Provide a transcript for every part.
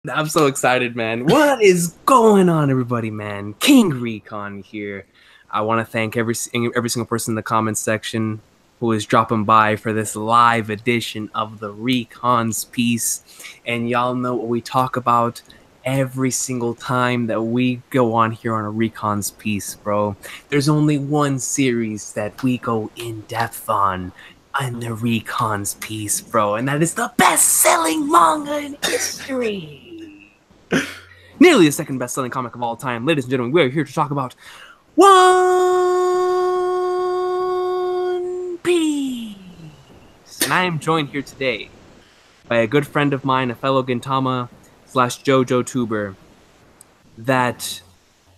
I'm so excited, man. What is going on, everybody, man? King Recon here. I want to thank every single person in the comments section who is dropping by for this live edition of the Recon's piece. And y'all know what we talk about every single time that we go on here on a Recon's piece, bro. There's only one series that we go in depth on the Recon's piece, bro, and that is the best-selling manga in history. Nearly the second best-selling comic of all time. Ladies and gentlemen, we are here to talk about One Piece. And I am joined here today by a good friend of mine, a fellow Gintama / JoJo tuber that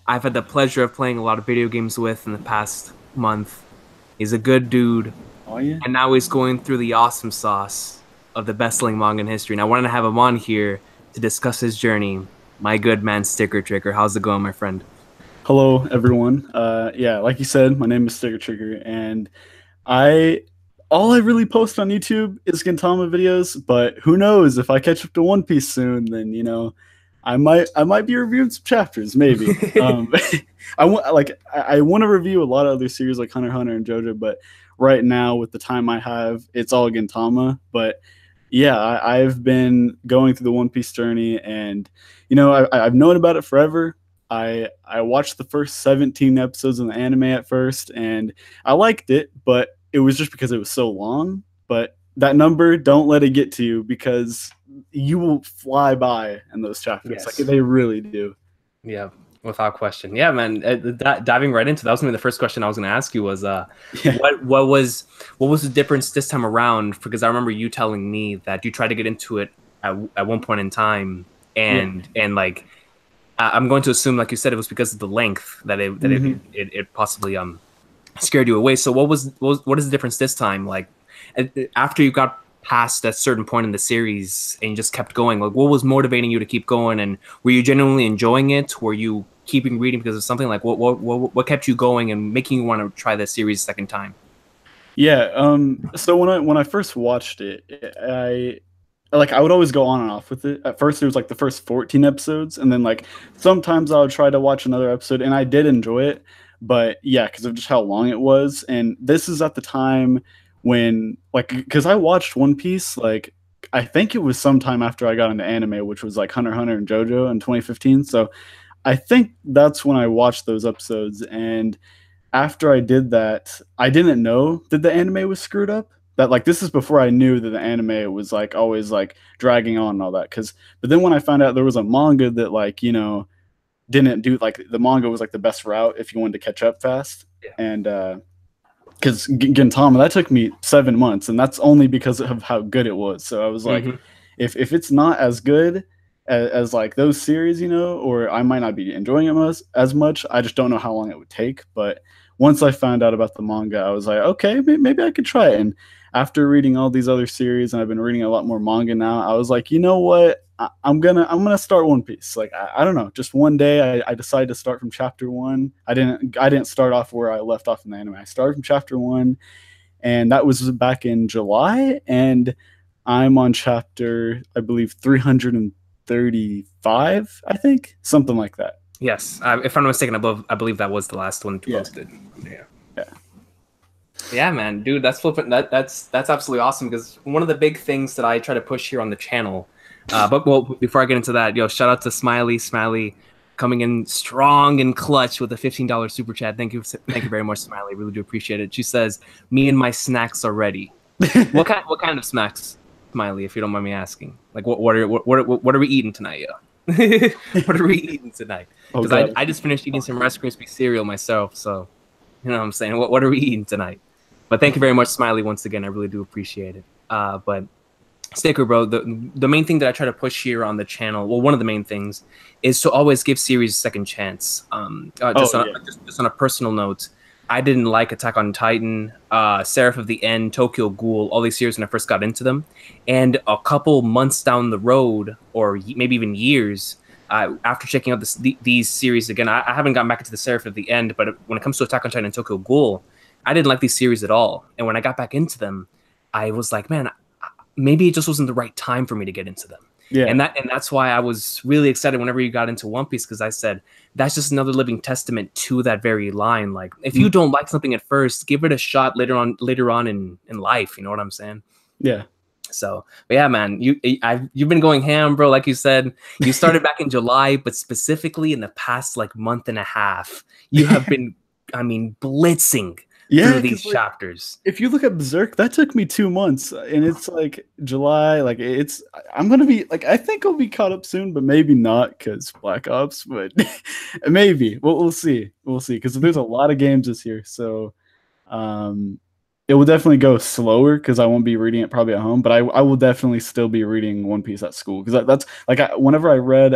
I've had the pleasure of playing a lot of video games with in the past month. He's a good dude. Oh, yeah? And now he's going through the awesome sauce of the best-selling manga in history. And I wanted to have him on here to discuss his journey. My good man, Sticker Trigger. How's it going, my friend? Hello, everyone. Yeah, like you said, my name is Sticker Trigger, and all I really post on YouTube is Gintama videos. But who knows, if I catch up to One Piece soon, then I might be reviewing some chapters, maybe. I want to review a lot of other series like Hunter x Hunter and JoJo, but right now with the time I have, it's all Gintama. But yeah, I've been going through the One Piece journey, and I've known about it forever. I watched the first 17 episodes of the anime at first, and I liked it, but it was just because it was so long. But that number, don't let it get to you, because you will fly by in those chapters. Yes. Like they really do. Yeah, without question. Yeah, man. Diving right into that was gonna be the first question I was gonna ask you was what was the difference this time around? Because I remember you telling me that you tried to get into it at one point in time, and like I'm going to assume, like you said, it was because of the length that it possibly scared you away. So what is the difference this time? Like after you got past a certain point in the series and you just kept going, like what was motivating you to keep going? And were you genuinely enjoying it? Were you keeping reading because of something? Like what kept you going and making you want to try the series a second time? Yeah. So when I first watched it, I would always go on and off with it. At first, it was like the first 14 episodes, and then like sometimes I would try to watch another episode, and I did enjoy it. But yeah, because of just how long it was, and this is at the time when because I watched One Piece, like I think it was sometime after I got into anime, which was like Hunter x Hunter and JoJo in 2015. So I think that's when I watched those episodes, and after I did that, I didn't know that the anime was screwed up. That like this is before I knew that the anime was like always like dragging on and all that. But then when I found out there was a manga that didn't do, like the manga was like the best route if you wanted to catch up fast. Yeah. And because Gintama, that took me 7 months, and that's only because of how good it was. So I was like, if it's not as good as like those series, or I might not be enjoying it as much. I just don't know how long it would take. But once I found out about the manga, I was like, okay, maybe I could try it. And after reading all these other series, and I've been reading a lot more manga now, I was like, you know what? I'm gonna start One Piece. Like I don't know, just one day I decided to start from chapter 1. I didn't start off where I left off in the anime. I started from chapter 1, and that was back in July, and I'm on chapter, I believe, 335, I think, something like that. Yes, if I'm not mistaken, I believe that was the last one posted. Yeah. Yeah, man, dude, that's flipping. That's absolutely awesome, because one of the big things that I try to push here on the channel. But before I get into that, shout out to Smiley coming in strong and clutch with a $15 super chat. Thank you very much, Smiley. Really do appreciate it. She says, "Me and my snacks are ready." What kind of snacks, Smiley? If you don't mind me asking, like what are we eating tonight, What are we eating tonight? Because I just finished eating some Rice Krispie cereal myself, so you know what I'm saying. What are we eating tonight? But thank you very much, Smiley, once again. I really do appreciate it. But Sticker, bro, the main thing that I try to push here on the channel, well, one of the main things, is to always give series a second chance. Just on a personal note, I didn't like Attack on Titan, Seraph of the End, Tokyo Ghoul, all these series when I first got into them. And a couple months down the road, or maybe even years, after checking out these series again, I haven't gotten back into the Seraph of the End, but when it comes to Attack on Titan and Tokyo Ghoul, I didn't like these series at all. And when I got back into them, I was like, man, maybe it just wasn't the right time for me to get into them. Yeah. And that's why I was really excited whenever you got into One Piece, because I said that's just another living testament to that very line. Like, if you don't like something at first, give it a shot later on in life. You know what I'm saying? Yeah. So, but yeah, man, you've been going ham, bro. Like you said, you started back in July, but specifically in the past like month and a half, you have been, I mean, blitzing through these chapters. If you look at Berserk, that took me 2 months, and it's like July. Like I'm gonna be like, I think I'll be caught up soon, but maybe not because Black Ops. But maybe we'll see. We'll see, because there's a lot of games this year, so it will definitely go slower because I won't be reading it probably at home. But I will definitely still be reading One Piece at school, because that's like whenever I read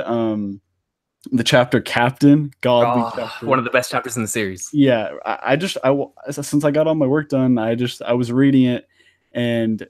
the chapter Captain, godly chapter, one of the best chapters in the series. Yeah, I since I got all my work done, I was reading it, and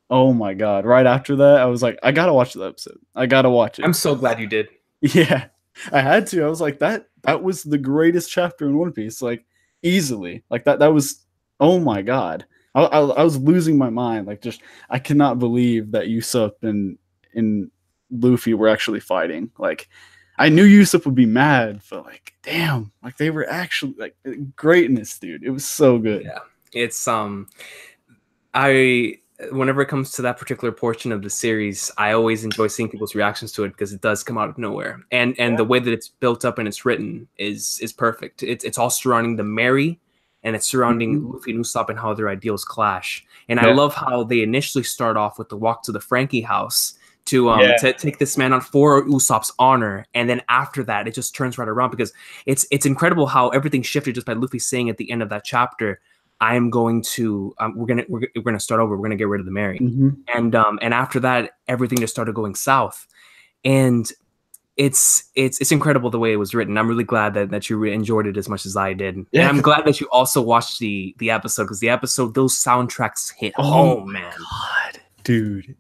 oh my god, right after that I was like, I gotta watch the episode. I gotta watch it. I'm so glad you did. Yeah, I had to. I was like, that was the greatest chapter in One Piece, like easily. Like that was, oh my god. I was losing my mind. Like, just, I cannot believe that Usopp and Luffy were actually fighting. Like, I knew Usopp would be mad, but like, damn, like they were actually like greatness, dude. It was so good. Yeah, it's whenever it comes to that particular portion of the series, I always enjoy seeing people's reactions to it, because it does come out of nowhere, and the way that it's built up and it's written is perfect. It's all surrounding the Mary, and it's surrounding Luffy and Usopp and how their ideals clash. And I love how they initially start off with the walk to the Frankie house to take this man on for Usopp's honor, and then after that it just turns right around, because it's incredible how everything shifted just by Luffy saying at the end of that chapter, I am going to we're gonna start over, we're gonna get rid of the Mary. And after that everything just started going south, and it's incredible the way it was written. I'm really glad that you enjoyed it as much as I did. And I'm glad that you also watched the episode, because the episode, those soundtracks hit home, man. God. Dude,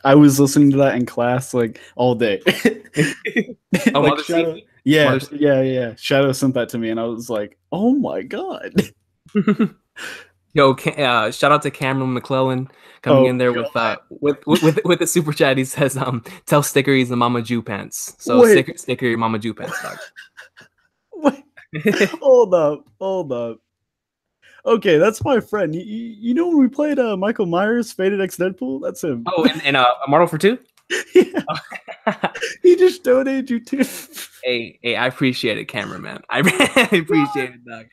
I was listening to that in class like all day. Like, Shadow, Shadow sent that to me, and I was like, "Oh my god!" Yo, shout out to Cameron McClellan coming in there with the super chat. He says, "Tell Sticker he's the Mama Jew pants." So Sticker your Mama Jew pants, dog. Wait, hold up. Okay, that's my friend. You know when we played Michael Myers, Faded X Deadpool? That's him. Oh, and Immortal for 2? Yeah. He just donated you too. Hey, I appreciate it, cameraman. I really appreciate it, dog.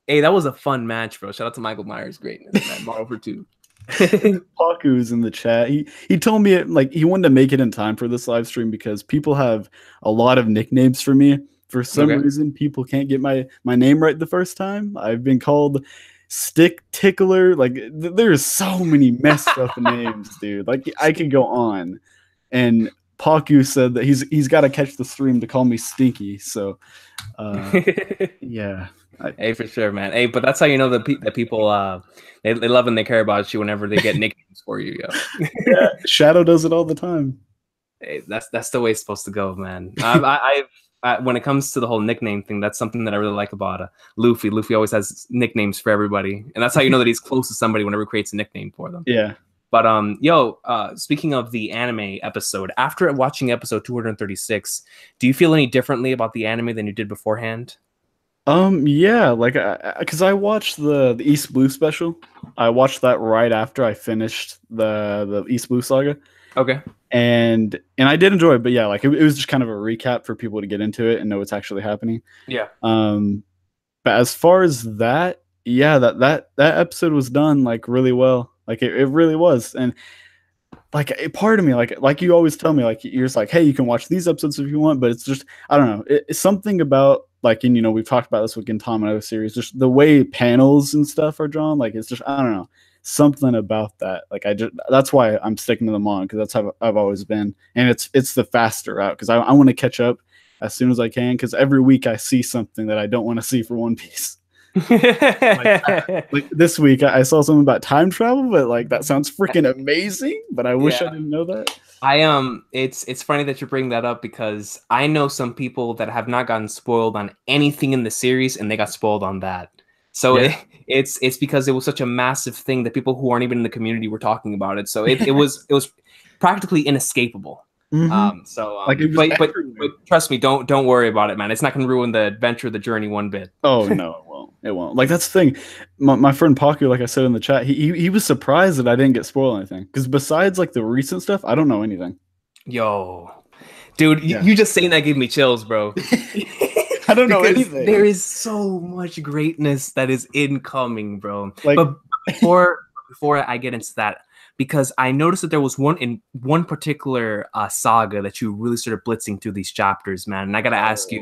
Hey, that was a fun match, bro. Shout out to Michael Myers' greatness, man. Immortal for 2. Paku's in the chat. He told me he wanted to make it in time for this live stream, because people have a lot of nicknames for me. For some reason, people can't get my name right the first time. I've been called Stick Tickler. Like, there's so many messed up names, dude. Like, I could go on. And Paku said that he's got to catch the stream to call me Stinky. So, yeah. Hey, for sure, man. Hey, but that's how you know that people they love and they care about you whenever they get nicknames for you. Yo. Yeah, Shadow does it all the time. Hey, that's the way it's supposed to go, man. When it comes to the whole nickname thing, that's something that I really like about Luffy. Luffy always has nicknames for everybody, and that's how you know that he's close to somebody whenever he creates a nickname for them. Yeah. But speaking of the anime episode, after watching episode 236, do you feel any differently about the anime than you did beforehand? Yeah, like, because I watched the East Blue special. I watched that right after I finished the East Blue saga. Okay. And I did enjoy it, but yeah, like it was just kind of a recap for people to get into it and know what's actually happening. Yeah. But as far as that, yeah, that episode was done like really well. Like it really was. And like a part of me, like you always tell me, like you're just like, hey, you can watch these episodes if you want, but it's just, I don't know, it's something about, like, and we've talked about this with Gintama and other series, just the way panels and stuff are drawn, like it's just, I don't know, something about that. Like that's why I'm sticking to them on, because that's how I've always been, and it's the faster route, because I want to catch up as soon as I can, because every week I see something that I don't want to see for One Piece. like this week I saw something about time travel, but like that sounds freaking amazing, but I wish I didn't know that. It's funny that you bring that up, because I know some people that have not gotten spoiled on anything in the series, and they got spoiled on that. So it's because it was such a massive thing that people who aren't even in the community were talking about it. So it was practically inescapable. But trust me, don't worry about it, man. It's not going to ruin the adventure, the journey one bit. Oh no, it won't. It won't. Like that's the thing. My friend Paku, like I said in the chat, he was surprised that I didn't get spoiled anything. Because besides like the recent stuff, I don't know anything. Yo, dude, you just saying that gave me chills, bro. I don't know anything. There is so much greatness that is incoming, bro. Like, but before I get into that, because I noticed that there was one particular saga that you really started blitzing through these chapters, man. And I gotta ask you,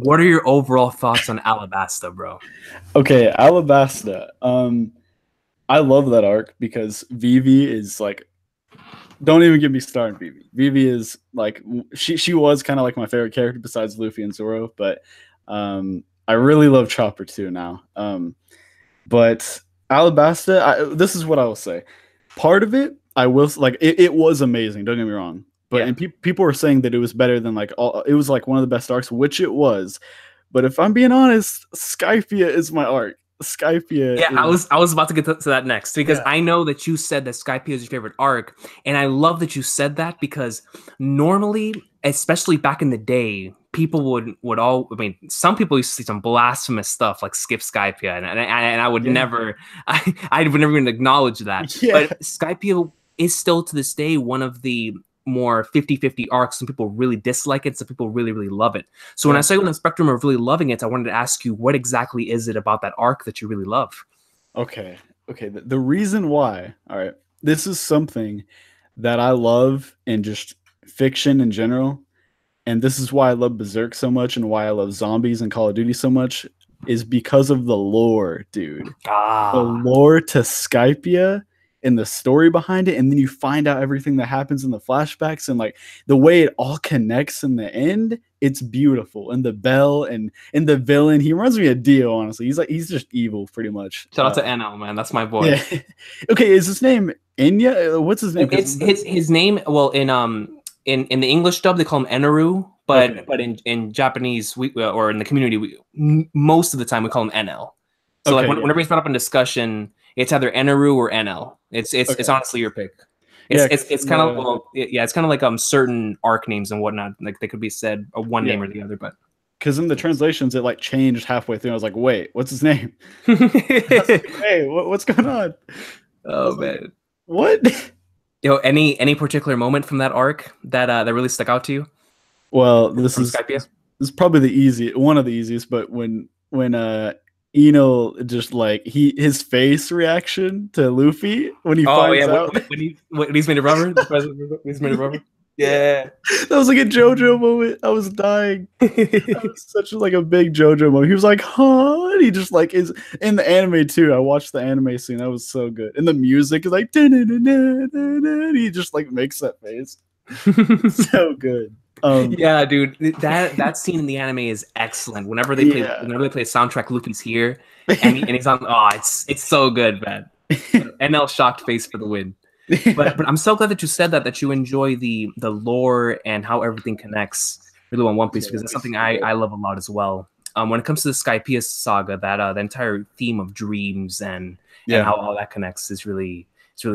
what are your overall thoughts on Alabasta, bro? Okay, Alabasta. I love that arc because Vivi is like, don't even get me started, Vivi. Vivi is like, she was kind of like my favorite character besides Luffy and Zoro, but I really love Chopper too now. But Alabasta, this is what I will say. Part of it, I will like it was amazing. Don't get me wrong, but and people were saying that it was better than like it was like one of the best arcs, which it was. But if I'm being honest, Skypiea is my arc. Skypiea. Yeah, I was about to get to that next because I know that you said that Skypiea is your favorite arc, and I love that you said that because normally, especially back in the day, people would all. I mean, some people used to see some blasphemous stuff like skip Skypiea, and I would never, I would never even acknowledge that. Yeah. But Skypiea is still to this day one of the more 50-50 arcs. Some people really dislike it, some people really love it. So when I say on the spectrum of really loving it, I wanted to ask you, what exactly is it about that arc that you really love? Okay. The reason why, all right, this is something that I love in just fiction in general, and this is why I love Berserk so much and why I love zombies and Call of Duty so much, is because of the lore, dude. The lore to Skypiea and the story behind it, and then you find out everything that happens in the flashbacks and like the way it all connects in the end. It's beautiful. And the bell and the villain, he reminds me of Dio, honestly. He's just evil pretty much. Shout out to NL, man. That's my boy. Yeah. Okay, is his name Enya? What's his name? It's his name. Well, in the English dub they call him Enaru, but in Japanese or in the community most of the time we call him NL. So like whenever he's brought up in discussion, it's either Enaru or NL. It's honestly your pick. It's kind of it's kind of like certain arc names and whatnot. Like they could be said one name or the other, but because in the translations it like changed halfway through. I was like, wait, what's his name? Like, hey, what's going on? Oh man, what? Yo, any particular moment from that arc that really stuck out to you? Well, this is probably one of the easiest. But when Enel just like his face reaction to Luffy when he finds out when he's made of rubber, the president he's made of rubber. Yeah, that was like a JoJo moment. I was dying. That was such like a big JoJo moment. He was like, "Huh?" And he just like is in the anime too. I watched the anime scene. That was so good. And the music is like, he just like makes that face. So good. Yeah, dude, that scene in the anime is excellent. Whenever they play soundtrack, Luffy's here, and he's on. Oh, it's so good, man. NL shocked face for the win. But I'm so glad that you said that you enjoy the lore and how everything connects really on One Piece, because that's something I love a lot as well. When it comes to the Skypiea saga, that the entire theme of dreams and how all that connects is really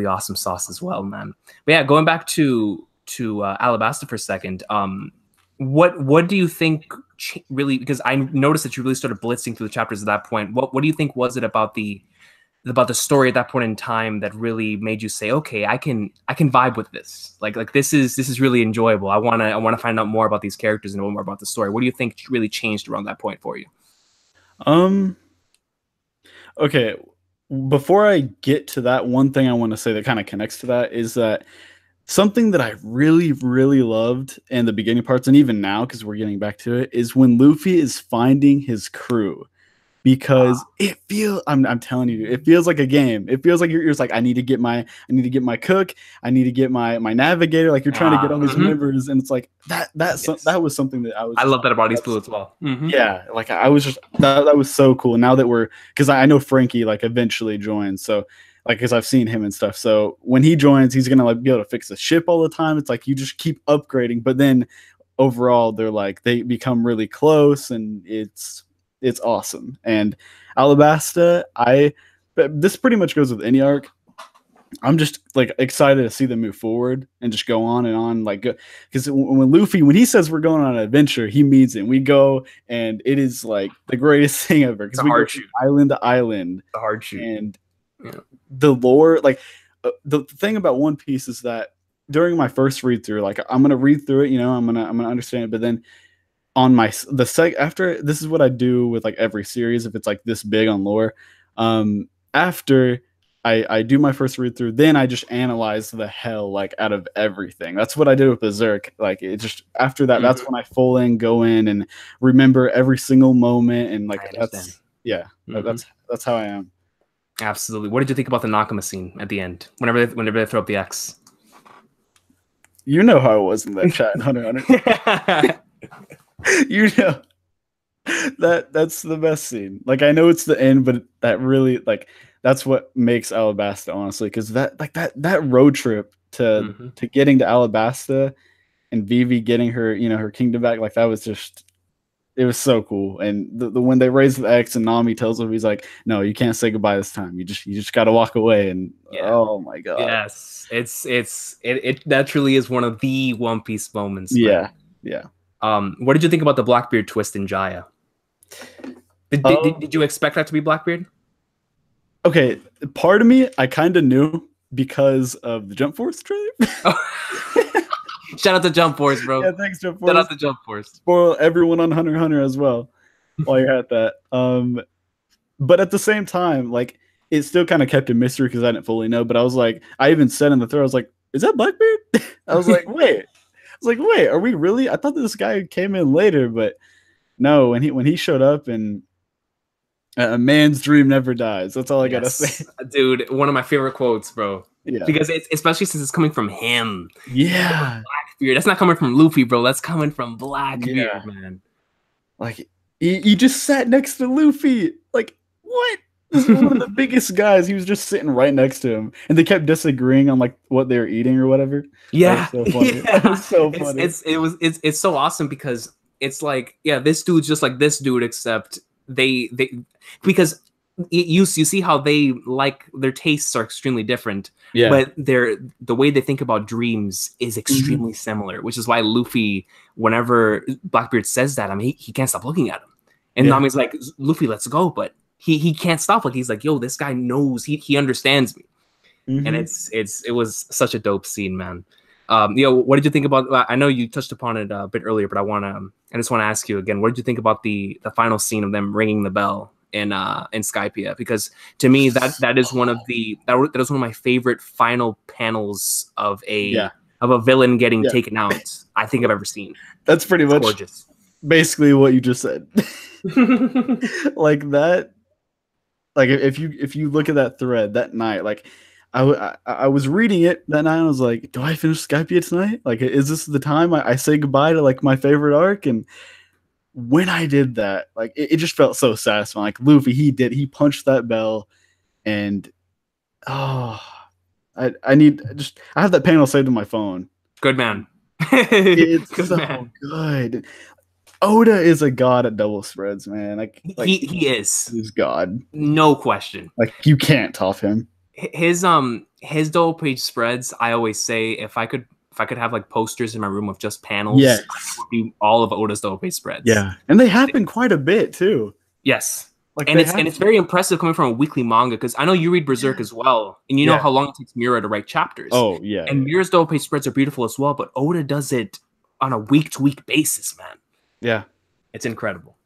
awesome sauce as well, man. But yeah, going back to Alabasta for a second, what do you think really, because I noticed that you really started blitzing through the chapters at that point. What do you think was it about the story at that point in time that really made you say, okay, I can vibe with this. Like this is really enjoyable. I wanna find out more about these characters and know more about the story. What do you think really changed around that point for you? Okay. Before I get to that, one thing I want to say that kind of connects to that is that something that I really loved in the beginning parts, and even now, because we're getting back to it, is when Luffy is finding his crew. Because it feels, I'm telling you, it feels like a game. It feels like you're just like, I need to get my cook, I need to get my navigator. Like you're trying to get all these members, and it's like that was something that I love that about East Blue as well. Yeah, like I was just that was so cool. Now that because I know Frankie like eventually joins, so like because I've seen him and stuff. So when he joins, he's gonna like be able to fix the ship all the time. It's like you just keep upgrading, but then overall they become really close, and it's it's awesome. And Alabasta, but this pretty much goes with any arc. I'm just like excited to see them move forward and just go on and on. Like, because when Luffy, when he says we're going on an adventure, he means it. We go, and it is like the greatest thing ever. Because we go from island to island. The hard shoot. And the lore, like the thing about One Piece is that during my first read through, like I'm gonna read through it, I'm gonna understand it, but then on after, this is what I do with like every series if it's like this big on lore. After I do my first read through, then I just analyze the hell like out of everything. That's what I did with Berserk. Like it just after that, that's when I go in and remember every single moment, and like that's how I am. Absolutely. What did you think about the Nakama scene at the end? Whenever they throw up the X. You know how it was in that chat, Hunter. That's the best scene. Like I know it's the end, but that really like that's what makes Alabasta, honestly, because that road trip to getting to Alabasta and Vivi getting her her kingdom back, like that was just, it was so cool. And the when they raise the X and Nami tells him, he's like, no, you can't say goodbye this time. You just got to walk away. And oh my god, yes, it that truly is one of the One Piece moments. Yeah. What did you think about the Blackbeard twist in Jaya? Did you expect that to be Blackbeard? Okay, part of me I kind of knew because of the Jump Force trailer. Shout out to Jump Force, bro. Yeah, thanks, Jump Force. Shout out to Jump Force. Spoil everyone on Hunter x Hunter as well while you're at that. But at the same time, like it still kind of kept a mystery because I didn't fully know. But I was like, I even said in the thread, I was like, is that Blackbeard? I was like, wait. Are we really? I thought this guy came in later, but no. When he showed up, and a man's dream never dies. That's all I gotta say, dude. One of my favorite quotes, bro. Yeah, because especially since it's coming from him. Yeah, Blackbeard. That's not coming from Luffy, bro. That's coming from Blackbeard, man. Like he just sat next to Luffy. Like what? This is one of the biggest guys. He was just sitting right next to him, and they kept disagreeing on like what they were eating or whatever. Yeah, so funny. It was so funny. It's so awesome because it's like, yeah, this dude's just like this dude, except they because you see how they like their tastes are extremely different. Yeah, but the way they think about dreams is extremely similar, which is why Luffy, whenever Blackbeard says that, I mean he can't stop looking at him, and Nami's like, Luffy, let's go, but he can't stop. Like he's like, yo, this guy knows, he understands me. And it was such a dope scene, man. What did you think about? I know you touched upon it a bit earlier, but I just want to ask you again. What did you think about the final scene of them ringing the bell in Skypiea? Because to me, that is one of my favorite final panels of a villain getting taken out I think I've ever seen. That's pretty much gorgeous. Basically, what you just said. Like that. Like if you look at that thread that night, like I was reading it that night, and I was like, do I finish Skypiea tonight? Like, is this the time I say goodbye to like my favorite arc? And when I did that, like it just felt so satisfying. Like Luffy, he punched that bell, and I have that panel saved on my phone. Good man. It's good, good. Oda is a god at double spreads, man. Like he is. He's god. No question. Like you can't top him. His double page spreads, I always say, if I could have like posters in my room of just panels, yes, would be all of Oda's double page spreads. Yeah. And they happen quite a bit too. Yes. Like it's very impressive coming from a weekly manga, because I know you read Berserk as well, and you know how long it takes Mira to write chapters. Oh yeah. And Mira's double page spreads are beautiful as well, but Oda does it on a week-to-week basis, man. Yeah, it's incredible.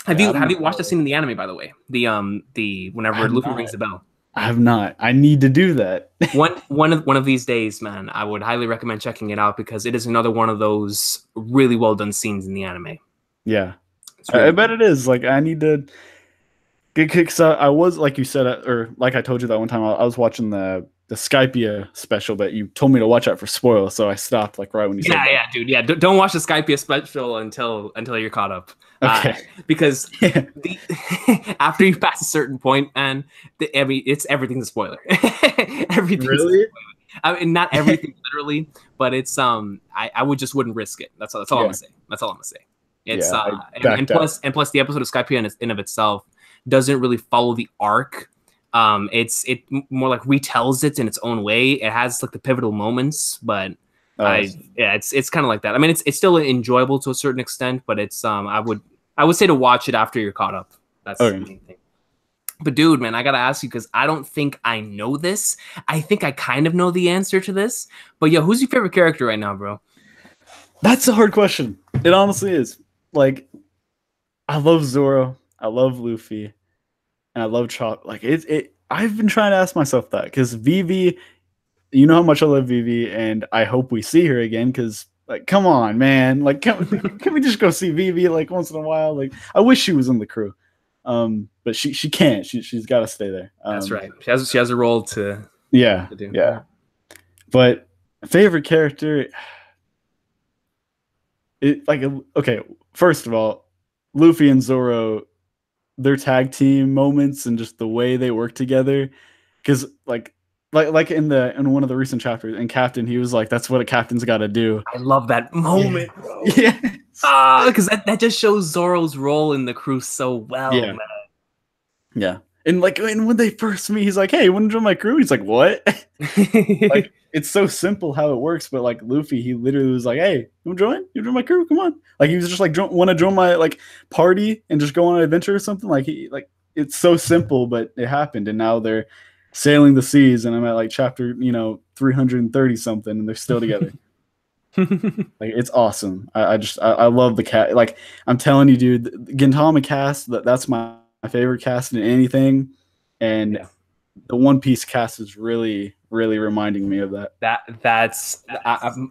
Have you watched the scene in the anime, by the way? The whenever Luffy rings the bell. I have not. I need to do that. one of these days, man. I would highly recommend checking it out, because it is another one of those really well done scenes in the anime. Yeah, really I bet it is. Like I need to get kicks out. I was, like you said, or like I told you that one time, I was watching the Skypiea special that you told me to watch out for spoil, so I stopped like right when you said that. Yeah, dude. Yeah, don't watch the Skypiea special until you're caught up. Okay. Because after you pass a certain point, man, everything's a spoiler. Everything's really? A spoiler. I mean, not everything literally, but it's I wouldn't risk it. That's all I'm gonna say. That's all I'm gonna say. It's Yeah, and plus the episode of Skypiea in of itself doesn't really follow the arc. It more like retells it in its own way. It has like the pivotal moments, but it's kind of like that. I mean, it's still enjoyable to a certain extent, but it's I would say to watch it after you're caught up. That's the main thing. But dude, man, I gotta ask you because I don't think I know this. I think I kind of know the answer to this. But yo, who's your favorite character right now, bro? That's a hard question. It honestly is. Like, I love Zoro, I love Luffy, and I love Chop. Like I've been trying to ask myself that because Vivi, you know how much I love Vivi, and I hope we see her again. Because like, come on, man, like can we just go see Vivi like once in a while? Like, I wish she was in the crew, but she can't. She's got to stay there. That's right. She has a role to do. Yeah. But favorite character. Okay, first of all, Luffy and Zoro, their tag team moments and just the way they work together, because like in one of the recent chapters in Captain, he was like, "That's what a captain's got to do." I love that moment, bro. Yeah, because that just shows Zoro's role in the crew so well, man. Yeah, and when they first meet, he's like, "Hey, you want to join my crew?" He's like, "What?" Like, it's so simple how it works, but like Luffy, he literally was like, "Hey, you want to join? You join my crew? Come on!" Like, he was just like, "Want to join my like party and just go on an adventure or something?" Like, it's so simple, but it happened, and now they're sailing the seas, and I'm at like chapter 330 something, and they're still together. Like, it's awesome. I love the cat. Like, I'm telling you, dude, the Gintama cast, that's my favorite cast in anything, and the One Piece cast is really reminding me of that. That's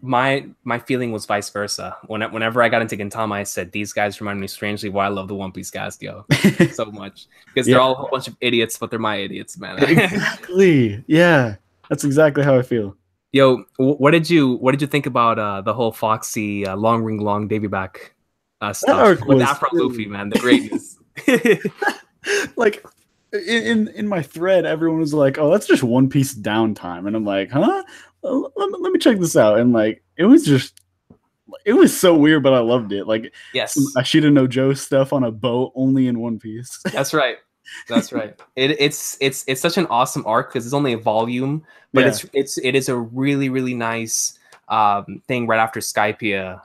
my feeling was vice versa. Whenever I got into Gintama, I said these guys remind me strangely why I love the One Piece cast, yo, so much, because they're all a whole bunch of idiots, but they're my idiots, man. Exactly. Yeah, that's exactly how I feel. Yo, what did you think about the whole Foxy long ring long Davy back stuff with Afro Luffy, man? The greatness. Like, in my thread, everyone was like, "Oh, that's just One Piece downtime," and I'm like, "Huh? Let me check this out." And like, it was so weird, but I loved it. Like, yes, Ashita no Joe stuff on a boat only in One Piece. That's right. It's such an awesome arc because it's only a volume, but it is a really nice thing right after Skypiea,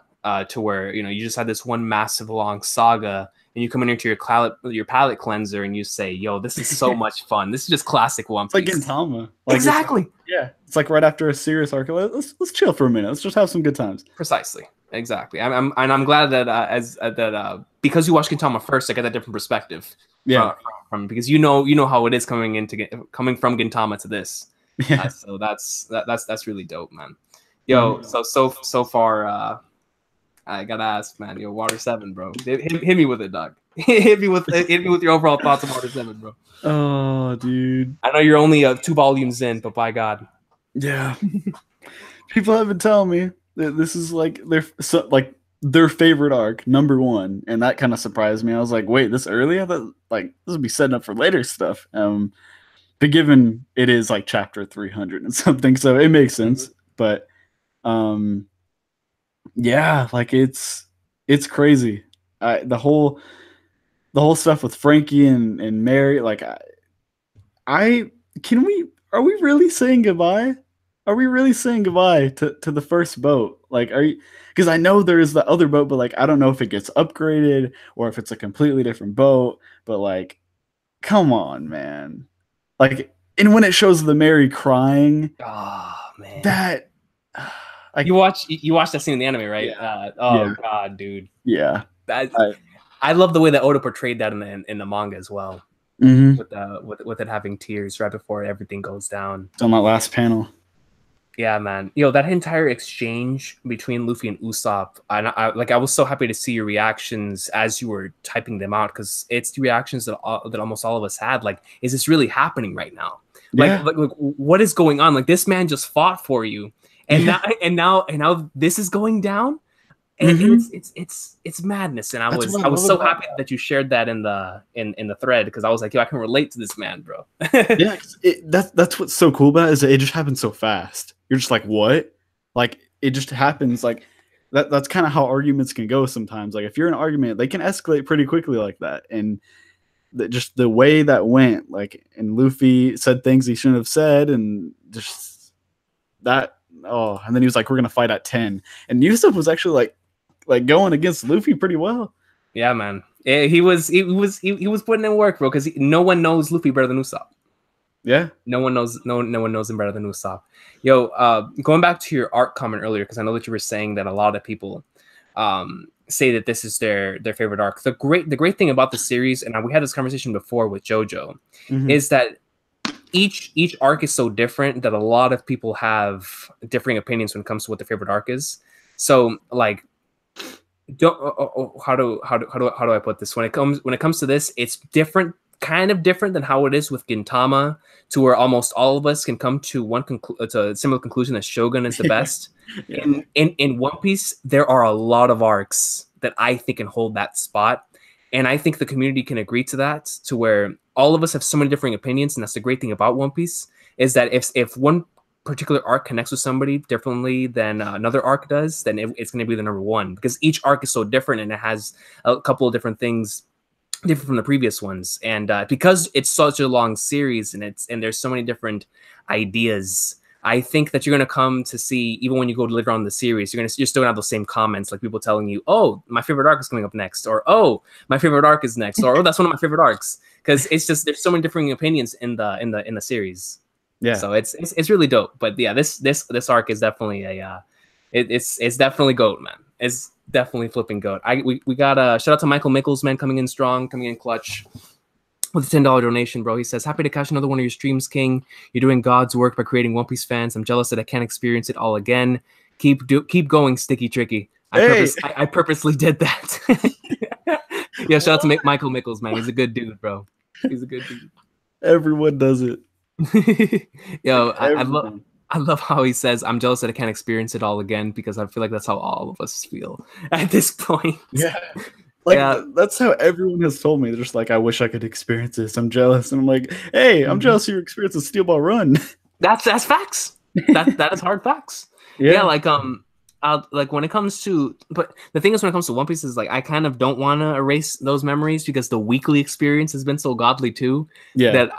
to where you just had this one massive long saga. And you come in into your palate cleanser and you say, "Yo, this is so much fun. This is just classic One Piece." It's like Gintama. Exactly. It's like right after a serious arc. Let's chill for a minute. Let's just have some good times. Precisely. Exactly. I'm glad that because you watched Gintama first, I get that different perspective. Yeah. From because you know how it is coming from Gintama to this. Yeah. So that's really dope, man. Yo, so far. I gotta ask, man. Yo, Water 7, bro. Hit me with it, dog. hit me with your overall thoughts on Water 7, bro. Oh, dude. I know you're only 2 volumes in, but by God. Yeah. People have been telling me that this is like their favorite arc, #1, and that kind of surprised me. I was like, wait, this early? I thought like this would be setting up for later stuff. But given it is like chapter 300 and something, so it makes sense. But yeah, like it's crazy. The whole stuff with Frankie and Mary, like are we really saying goodbye? Are we really saying goodbye to the first boat? Like, because I know there is the other boat, but like I don't know if it gets upgraded or if it's a completely different boat, but like, come on, man. Like, and when it shows the Mary crying, oh man, that you watched that scene in the anime, right? Yeah. God, dude. Yeah. I love the way that Oda portrayed that in the manga as well. Mm-hmm. With it having tears right before everything goes down. It's on that last panel. Yeah, man. That entire exchange between Luffy and Usopp, I was so happy to see your reactions as you were typing them out, because it's the reactions that almost all of us had. Like, is this really happening right now? Yeah. Like what is going on? Like, this man just fought for you, and now this is going down, and it's madness. And I was so happy that you shared that in the thread, because I was like, yo, I can relate to this man, bro. Yeah, that's what's so cool about it, is that it just happens so fast. You're just like, what? Like, it just happens. Like, that's kind of how arguments can go sometimes. Like if you're in an argument, they can escalate pretty quickly like that. And just the way that went, like, and Luffy said things he shouldn't have said, and just that. Oh, and then he was like, "We're gonna fight at 10." And Yusuf was actually like going against Luffy pretty well. Yeah, man. He was putting in work, bro. Because no one knows Luffy better than Usopp. Yeah, no one knows him better than Usopp. Yo, going back to your arc comment earlier, because I know that you were saying that a lot of people say that this is their favorite arc. The great thing about the series, and we had this conversation before with JoJo, is that each arc is so different that a lot of people have differing opinions when it comes to what their favorite arc is. So like, how do I put this? When it comes to this, it's different, kind of different than how it is with Gintama, to where almost all of us can come to a similar conclusion that Shogun is the best. Yeah. In One Piece, there are a lot of arcs that I think can hold that spot, and I think the community can agree to that, to where all of us have so many differing opinions. And that's the great thing about One Piece, is that if one particular arc connects with somebody differently than another arc does, then it's going to be the number one, because each arc is so different and it has a couple of different things different from the previous ones. And because it's such a long series and there's so many different ideas, I think that you're going to come to see, even when you go later on in the series, you're still going to have those same comments, like people telling you, "Oh, my favorite arc is coming up next," or "Oh, my favorite arc is next," or "Oh, that's one of my favorite arcs," because it's just, there's so many differing opinions in the series. Yeah, so it's really dope. But yeah, this arc is definitely it's definitely GOAT, man. It's definitely flipping GOAT. We got a shout out to Michael Mickles, man, coming in strong, coming in clutch with a $10 donation, bro. He says, "Happy to catch another one of your streams, King. You're doing God's work by creating One Piece fans. I'm jealous that I can't experience it all again. Keep going, Sticky Tricky." I purposely did that. Yeah, shout out to Michael Mickles, man. He's a good dude, bro. He's a good dude. Everyone does it. Yo, I love how he says, "I'm jealous that I can't experience it all again," because I feel like that's how all of us feel at this point. Yeah. That's how everyone has told me. They're just like, "I wish I could experience this. I'm jealous." And I'm like, "Hey, I'm jealous of your experience of Steel Ball Run." That's facts. That is hard facts. Yeah, like when it comes to, but the thing is, when it comes to One Piece, is like, I kind of don't want to erase those memories, because the weekly experience has been so godly too. Yeah, that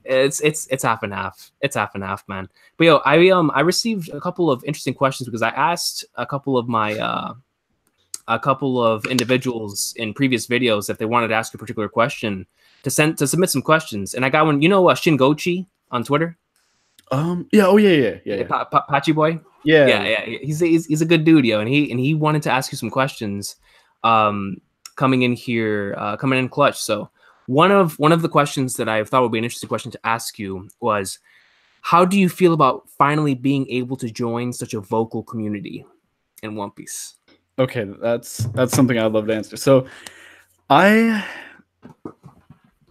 it's half and half. It's half and half, man. But yo, I received a couple of interesting questions, because I asked a couple of individuals in previous videos if they wanted to ask a particular question to submit some questions, and I got one. You know, Shingochi on Twitter. Yeah. Pachi boy. Yeah. He's a good dude, yo, and he wanted to ask you some questions, coming in clutch. So one of the questions that I thought would be an interesting question to ask you was, how do you feel about finally being able to join such a vocal community in One Piece? Okay, that's something I'd love to answer. So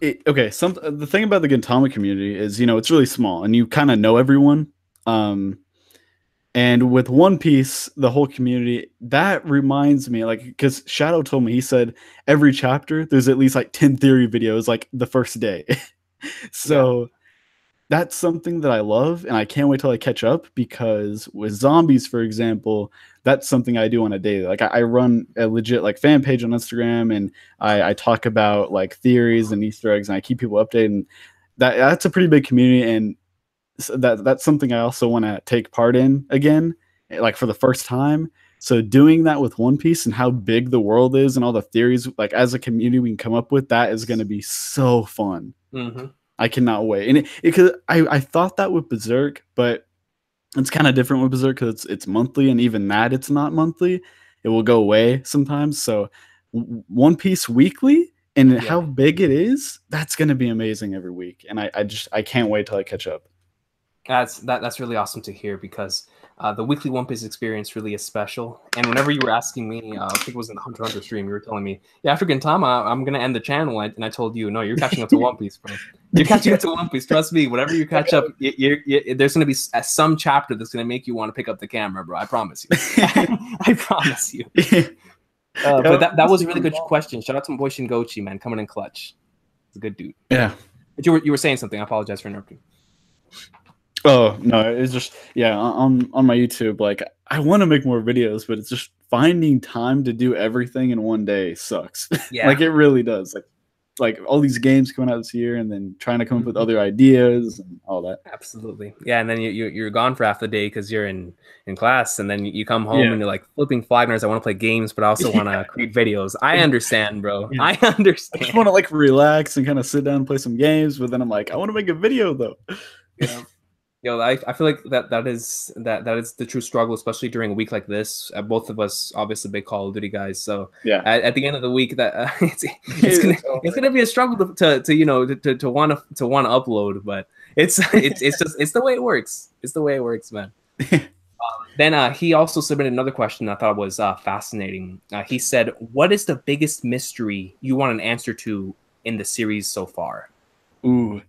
the thing about the Gintama community is, it's really small and you kind of know everyone. And with One Piece, the whole community, that reminds me, like, because Shadow told me, he said every chapter there's at least like 10 theory videos like the first day. So that's something that I love, and I can't wait till I catch up, because with zombies, for example, that's something I do on a daily. Like I run a legit like fan page on Instagram, and I talk about like theories and Easter eggs, and I keep people updated. And that's a pretty big community, and so that's something I also want to take part in again, like for the first time. So doing that with One Piece and how big the world is and all the theories, like as a community we can come up with, that is going to be so fun. Mm-hmm. I cannot wait. And because I thought that with Berserk, but it's kind of different with Berserk because it's monthly, and even that it's not monthly. It will go away sometimes. So One Piece weekly and how big it is, that's going to be amazing every week. And I can't wait till I catch up. That's really awesome to hear, because the weekly One Piece experience really is special. And whenever you were asking me, I think it was in the Hunter x Hunter stream, you were telling me, yeah, after Gintama, I'm going to end the channel. And I told you, no, you're catching up to One Piece, bro. You're catching up to One Piece. Trust me, whenever you catch up, there's going to be some chapter that's going to make you want to pick up the camera, bro. I promise you. I promise you. But that was a really good question. Shout out to my boy Shingochi, man, coming in clutch. He's a good dude. Yeah. But you were saying something. I apologize for interrupting. Oh no, it's just on my YouTube. Like I want to make more videos, but it's just finding time to do everything in one day sucks. Yeah. Like it really does. Like all these games coming out this year, and then trying to come up with other ideas and all that. Absolutely. Yeah, and then you're gone for half the day because you're in class, and then you come home and you're like flipping flagners. I want to play games, but I also want to create videos. I understand, bro. Yeah. I understand. I just want to like relax and kind of sit down and play some games, but then I'm like, I want to make a video though. Yeah. Yo, I feel like that is the true struggle, especially during a week like this. Both of us, obviously, big Call of Duty guys. So yeah, at the end of the week, that it's gonna be a struggle to want to upload, but it's the way it works. It's the way it works, man. Then he also submitted another question I thought was fascinating. He said, "What is the biggest mystery you want an answer to in the series so far?" Ooh,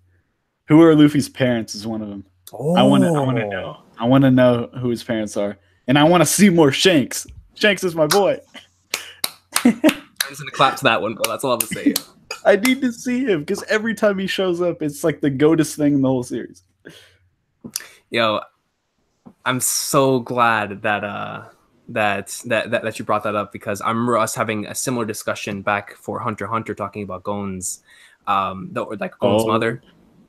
who are Luffy's parents is one of them. Oh. I want to know. I want to know who his parents are, and I want to see more Shanks. Shanks is my boy. I'm just gonna clap to that one, bro. That's all I'm gonna say. I need to see him because every time he shows up, it's like the goatest thing in the whole series. Yo, I'm so glad that that you brought that up, because I remember us having a similar discussion back for Hunter x Hunter, talking about Gon's, Gon's mother.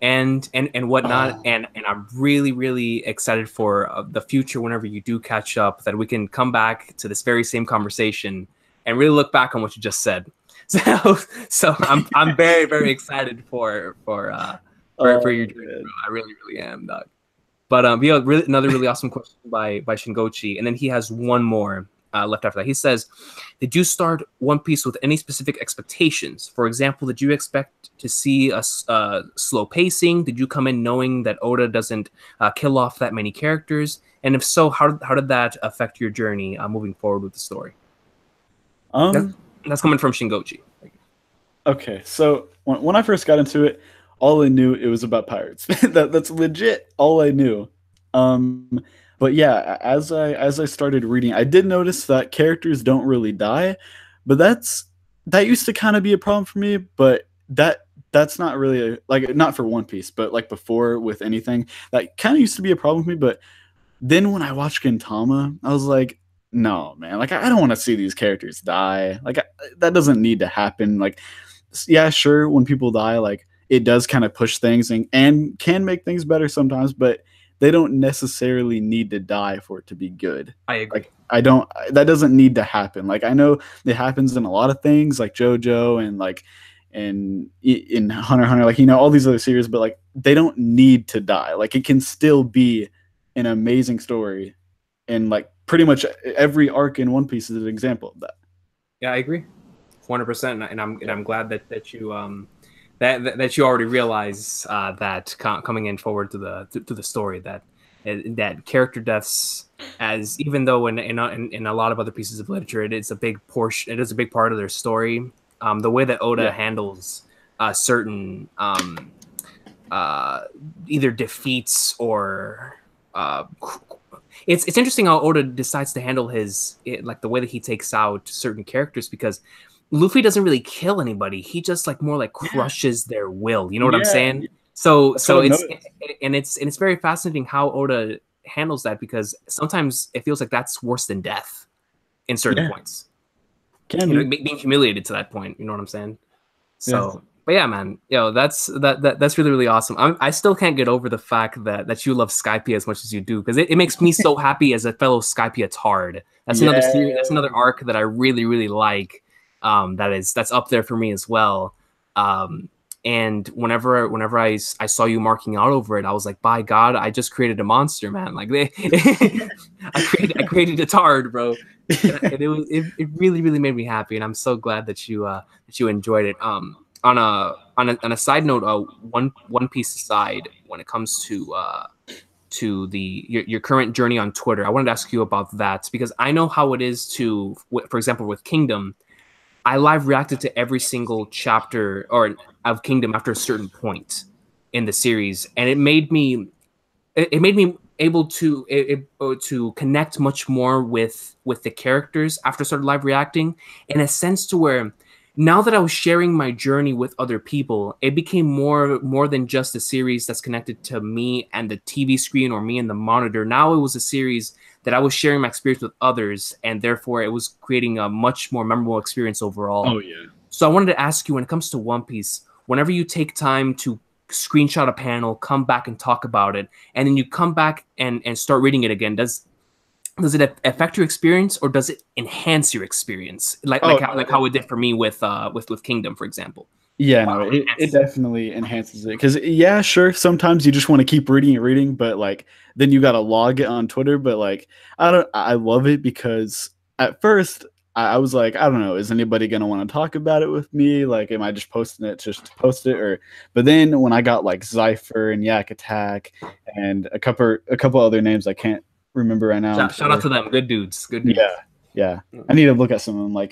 And whatnot, and I'm really excited for the future. Whenever you do catch up, that we can come back to this very same conversation and really look back on what you just said. So I'm very excited for your journey. I really am, dog. But yeah, another really awesome question by Shingochi, and then he has one more left after that. He says, "Did you start One Piece with any specific expectations? For example, did you expect to see a slow pacing? Did you come in knowing that Oda doesn't kill off that many characters? And if so, how did that affect your journey moving forward with the story?" That's coming from Shingochi. Okay, so when I first got into it, all I knew it was about pirates. That's legit all I knew. But yeah, as I started reading, I did notice that characters don't really die, but that used to kind of be a problem for me. But that's not really not for One Piece, but like before with anything, that kind of used to be a problem for me. But then when I watched Gintama, I was like, no, man, like I don't want to see these characters die. Like that doesn't need to happen. Like, yeah, sure, when people die, like it does kind of push things and can make things better sometimes, but they don't necessarily need to die for it to be good. I agree. Like that doesn't need to happen. Like I know it happens in a lot of things, like JoJo and in Hunter x Hunter, like, all these other series, but like they don't need to die. Like it can still be an amazing story, and like pretty much every arc in One Piece is an example of that. Yeah, I agree, 100%, and I'm glad that you that you already realize that coming in forward to the story, that character deaths, as even though in a lot of other pieces of literature it is a big portion, it is a big part of their story. The way that Oda handles certain either defeats or it's interesting how Oda decides to handle like the way that he takes out certain characters, because Luffy doesn't really kill anybody. He just more like crushes their will. You know what I'm saying? So it's very fascinating how Oda handles that, because sometimes it feels like that's worse than death in certain points. Being humiliated to that point. You know what I'm saying? So, but yeah, man, that's really awesome. I still can't get over the fact that you love Skypiea as much as you do, because it makes me so happy as a fellow Skypiea tard. That's another series. That's another arc that I really like. That's up there for me as well. And whenever I saw you marking out over it, I was like, by God, I just created a monster, man. Like I created a tard, bro. And it really made me happy, and I'm so glad that you enjoyed it. On a side note, one piece aside, when it comes to your current journey on Twitter, I wanted to ask you about that, because I know how it is for example, with Kingdom. I live reacted to every single chapter of Kingdom after a certain point in the series, and it made me able to connect much more with the characters after I started live reacting, in a sense to where now that I was sharing my journey with other people, it became more than just a series that's connected to me and the TV screen or me and the monitor. Now it was a series that I was sharing my experience with others, and therefore it was creating a much more memorable experience overall. Oh yeah. So I wanted to ask you, when it comes to One Piece, whenever you take time to screenshot a panel, come back and talk about it, and then you come back and start reading it again, does it affect your experience, or does it enhance your experience? Like how it did for me with Kingdom, for example. Yeah, no, it definitely enhances it. Because yeah, sure, sometimes you just want to keep reading, but like then you gotta log it on Twitter. But like I love it because at first I was like, I don't know, is anybody gonna want to talk about it with me? Like, am I just posting it just to post it? Or but then when I got like Zypher and Yak Attack and a couple other names I can't remember right now. Shout out to them, good dudes, good dudes. Yeah. I need to look at some of them like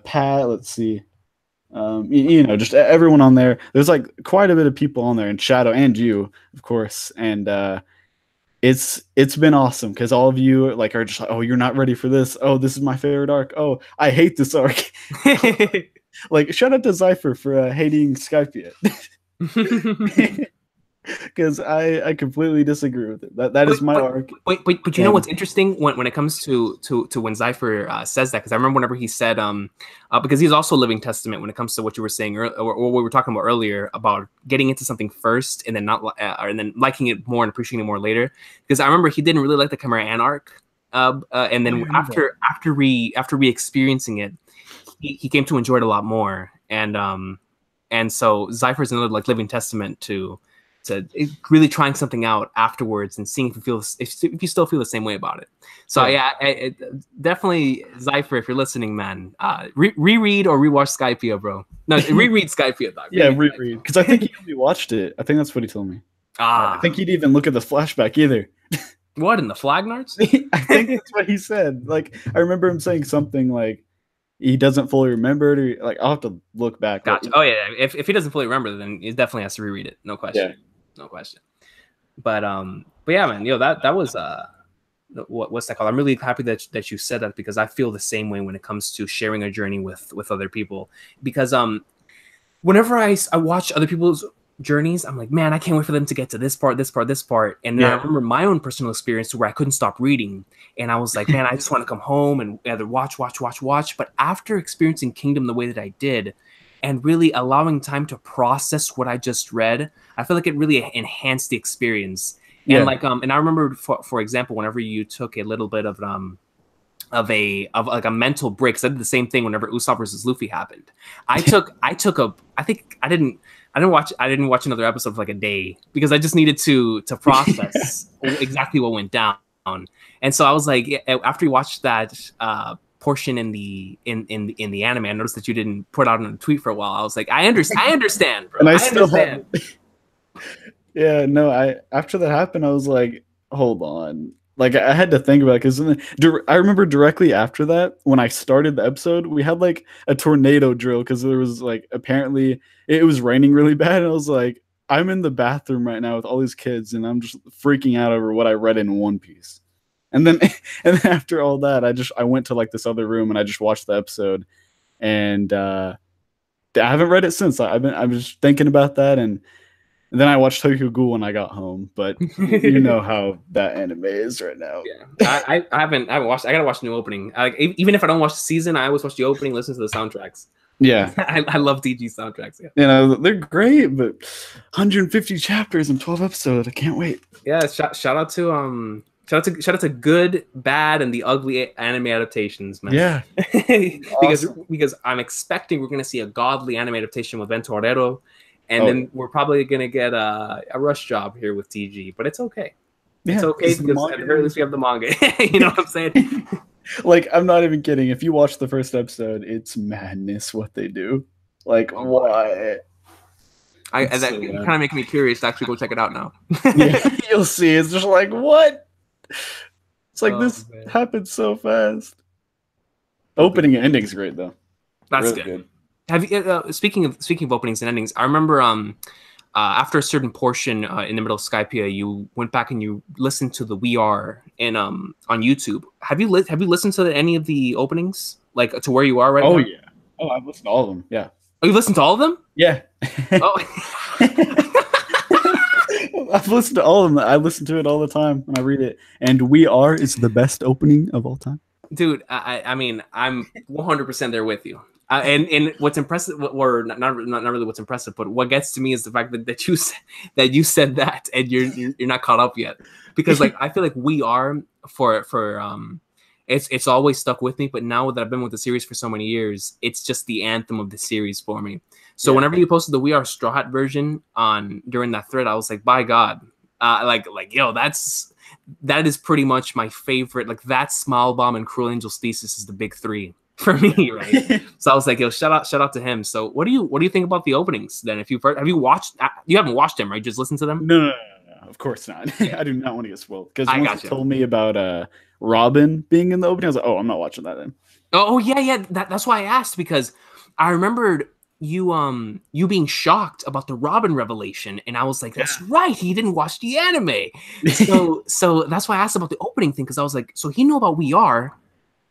Pat. Let's see. You know, just everyone on there. There's like quite a bit of people on there, and Shadow and you, of course. And it's been awesome because all of you like are just like, oh, you're not ready for this. Oh, this is my favorite arc. Oh, I hate this arc. Like, shout out to Zypher for hating Skypiea. Because I completely disagree with it. That is my arc. But you know what's interesting when it comes to when Zypher says that, because I remember whenever he said because he's also a living testament when it comes to what you were saying or what we were talking about earlier about getting into something first and then and then liking it more and appreciating it more later. Because I remember he didn't really like the Chimera Ant arc, and then after re-experiencing it, he came to enjoy it a lot more. And so Zypher is another like living testament to really trying something out afterwards and seeing if you still feel the same way about it. So yeah, definitely Zypher, if you're listening, man, reread or rewatch Skypiea, bro. No, reread Skypiea, dog. Yeah, reread, because I think he only watched it. I think that's what he told me. I think he'd even look at the flashback either. What, in the Flagnards? I think that's what he said. Like, I remember him saying something like he doesn't fully remember it, or like I'll have to look back. Gotcha. Oh yeah, if he doesn't fully remember, then he definitely has to reread it. No question. Yeah. No question. But yeah, man, that was what's that called? I'm really happy that you said that, because I feel the same way when it comes to sharing a journey with other people. Because whenever I watch other people's journeys, I'm like, man, I can't wait for them to get to this part. And then I remember my own personal experience where I couldn't stop reading, and I was like, man, I just want to come home and either watch. But after experiencing Kingdom the way that I did, and really allowing time to process what I just read, I feel like it really enhanced the experience. And like and I remember, for example, whenever you took a little bit of like a mental break, because I did the same thing whenever Usopp versus Luffy happened. I didn't watch another episode for like a day, because I just needed to process exactly what went down. And so I was like, after you watched that portion in the anime, I noticed that you didn't put out a tweet for a while. I was like, I understand, bro. And I still understand. Yeah, no, after that happened, I was like, hold on. Like, I had to think about it, because I remember directly after that, when I started the episode, we had like a tornado drill, because there was like, apparently it was raining really bad, and I was like, I'm in the bathroom right now with all these kids, and I'm just freaking out over what I read in One Piece. And then after all that, I went to like this other room and I just watched the episode, and I haven't read it since. I was just thinking about that, and then I watched Tokyo Ghoul when I got home. But you know how that anime is right now. Yeah, I haven't watched. I gotta watch the new opening. Even if I don't watch the season, I always watch the opening, listen to the soundtracks. Yeah, I love DG soundtracks. Yeah, you know, they're great, but 150 chapters and 12 episodes. I can't wait. Yeah, shout out to Shout out to good, bad, and the ugly anime adaptations, man. Yeah. because I'm expecting we're gonna see a godly anime adaptation with Ventorero, and then we're probably gonna get a rush job here with TG. But it's okay. Yeah, it's okay, because at the very least we have the manga. You know what I'm saying? Like, I'm not even kidding. If you watch the first episode, it's madness what they do. Like, why? That kind of making me curious to actually go check it out now. Yeah, you'll see. It's just like, what? It's like, this happened so fast. Opening and ending's great, though. That's really good. Have you speaking of openings and endings? I remember after a certain portion in the middle of Skypiea, you went back and you listened to the We Are on YouTube. Have you listened to any of the openings, like to where you are right now? Oh yeah. Oh, I've listened to all of them. Yeah. Oh, you listened to all of them? Yeah. Oh. I've listened to all of them. I listen to it all the time when I read it. And "We Are" is the best opening of all time. Dude, I mean, I'm 100% there with you. And what's impressive, or not really what's impressive, but what gets to me is the fact that you said that, and you're not caught up yet, because like I feel like "We Are" for it's always stuck with me. But now that I've been with the series for so many years, it's just the anthem of the series for me. So whenever you posted the "We Are" Straw Hat version during that thread, I was like, by God, like yo, that is pretty much my favorite. Like that, Smile Bomb, and Cruel Angel's Thesis is the big three for me, right? So I was like, yo, shout out to him. So what do you think about the openings then? Have you watched? You haven't watched them, right? Just listen to them. No, of course not. I do not want to get spoiled, because once you told me about Robin being in the opening, I was like, oh, I'm not watching that then. Oh yeah. That's why I asked, because I remembered you being shocked about the Robin revelation, and I was like, that's right, he didn't watch the anime. So that's why I asked about the opening thing, because I was like, so he knew about "We Are,"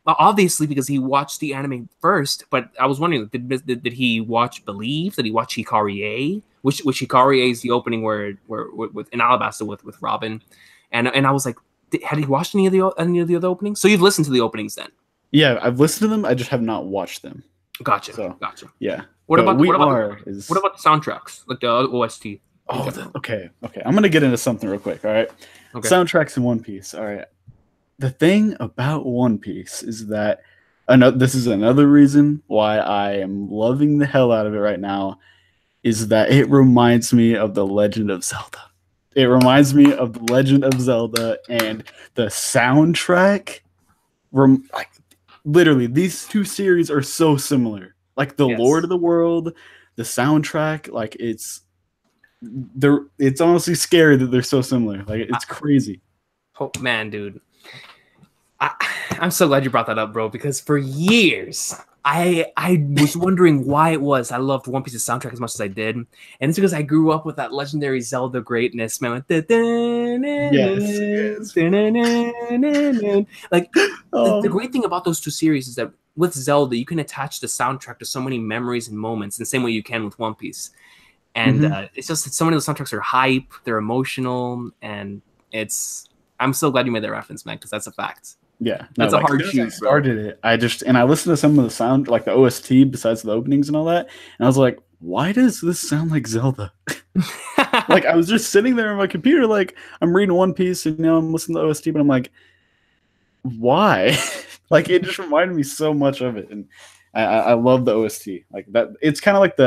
obviously, because he watched the anime first. But I was wondering, did he watch Believe? Did he watch Hikarie? Which Hikarie is the opening where with in Alabasta with Robin, and I was like, had he watched any of the other openings? So you've listened to the openings then? Yeah, I've listened to them. I just have not watched them. Gotcha. Yeah. What about the soundtracks, like the OST? Okay. I'm gonna get into something real quick. All right. Okay. Soundtracks in One Piece. All right. The thing about One Piece is that this is another reason why I am loving the hell out of it right now, is that it reminds me of The Legend of Zelda. It reminds me of The Legend of Zelda, and the soundtrack. Literally, these two series are so similar. Like the Lord of the World, the soundtrack, like it's honestly scary that they're so similar. Like it's crazy. Oh man, dude. I'm so glad you brought that up, bro, because for years I was wondering why it was I loved One Piece's soundtrack as much as I did. And it's because I grew up with that legendary Zelda greatness, man. Like the great thing about those two series is that with Zelda, you can attach the soundtrack to so many memories and moments in the same way you can with One Piece. And it's just that so many of the soundtracks are hype, they're emotional, and I'm so glad you made that reference, man, because that's a fact. Yeah, that's a hard shoot. I started it. I listened to some of the sound, like the OST, besides the openings and all that, and I was like, why does this sound like Zelda? Like I was just sitting there on my computer, like I'm reading One Piece, and I'm listening to the OST, but I'm like, why? Like it just reminded me so much of it, and I love the OST. Like that, it's kind of like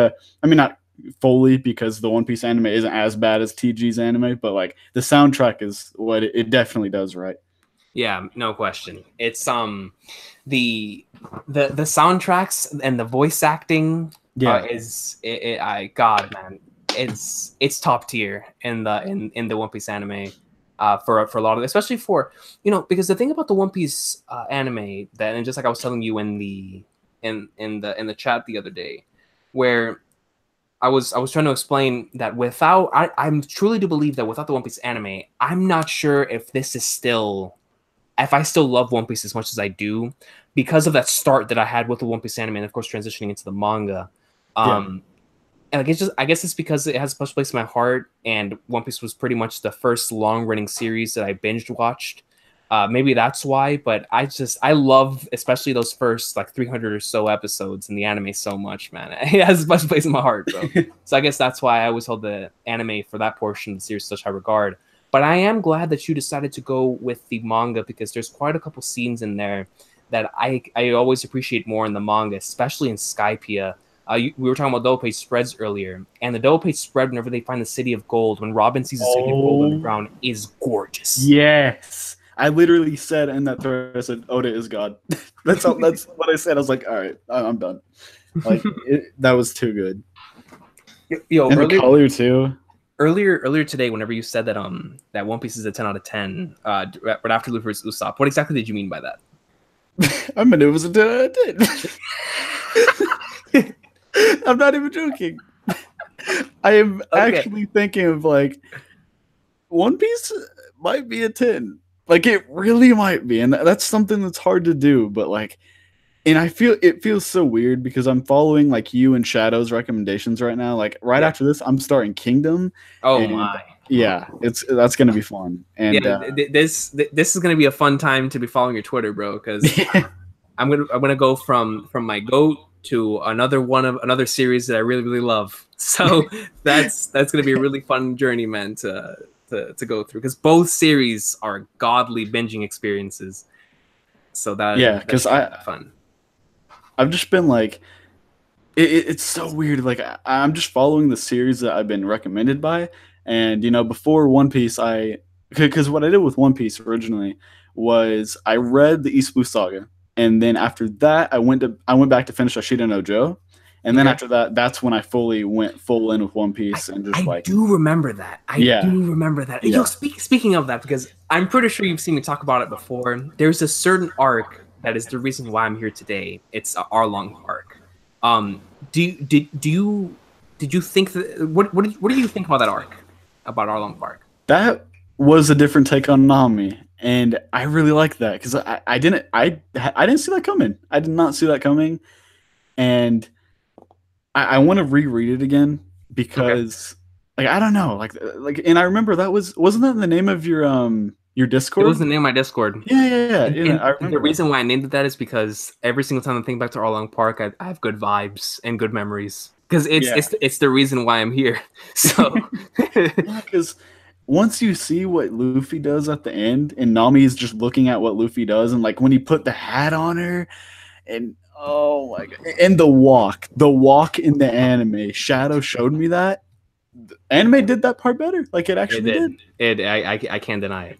not fully, because the One Piece anime isn't as bad as TG's anime, but like the soundtrack is what it definitely does right. Yeah, no question. It's the soundtracks and the voice acting God, man, it's top tier in the One Piece anime for a lot of, especially for, because the thing about the One Piece anime, that, and just like I was telling you in the chat the other day, where I was trying to explain that I truly do believe that without the One Piece anime, I'm not sure if I still love One Piece as much as I do, because of that start that I had with the One Piece anime, and of course transitioning into the manga. And I guess it's because it has a special place in my heart, and One Piece was pretty much the first long running series that I binge watched. Maybe that's why, but I love especially those first like 300 or so episodes in the anime so much, man. It has a special place in my heart, bro. So I guess that's why I always hold the anime for that portion of the series such high regard. But I am glad that you decided to go with the manga, because there's quite a couple scenes in there that I always appreciate more in the manga, especially in Skypiea. We were talking about double page spreads earlier, and the double page spread whenever they find the City of Gold, when Robin sees the City of Gold on the ground, is gorgeous. Yes. I literally said in that thread, I said, Oda is God. That's what I said. I was like, all right, I'm done. Like that was too good. Yo, and the color too. Earlier today, whenever you said that that One Piece is a 10 out of 10, but after Luffy's Usopp, what exactly did you mean by that? I mean, it was a 10 out of 10. I'm not even joking. I am actually thinking of like One Piece might be a 10. Like it really might be, and that's something that's hard to do. But like And it feels so weird because I'm following like you and Shadow's recommendations right now. Like right after this, I'm starting Kingdom. Oh And my. yeah, that's gonna be fun. And Yeah, this is gonna be a fun time to be following your Twitter, bro, because I'm gonna go from my goat to another series that I really really love. So that's gonna be a really fun journey, man, to go through, because both series are godly binging experiences. So yeah, that because should be fun. I've just been like it's so weird. Like I'm just following the series that I've been recommended by, and before One Piece, because what I did with One Piece originally was I read the East Blue Saga, and then after that I went back to finish Ashita no Joe, and then after that, that's when I fully went full in with One Piece and just I do remember that. I do remember that. Yeah. Yo, speaking of that, because I'm pretty sure you've seen me talk about it before. There's a certain arc that is the reason why I'm here today. It's Arlong arc. Did you think that, what do you think about that arc, about Arlong Park? That was a different take on Nami, and I really like that because I didn't see that coming. I did not see that coming, and I want to reread it again because like I don't know, and I remember wasn't that the name of your It Discord? was the name of my Discord. Yeah. I And the remember reason why I named it that is because every single time I think back to Arlong Park, I have good vibes and good memories. Because it's the reason why I'm here. So yeah, because once you see what Luffy does at the end, and Nami is just looking at what Luffy does, and like when he put the hat on her, and oh my god, and the walk in the anime, Shadow showed me that. The anime did that part better. Like it actually did. I can't deny it.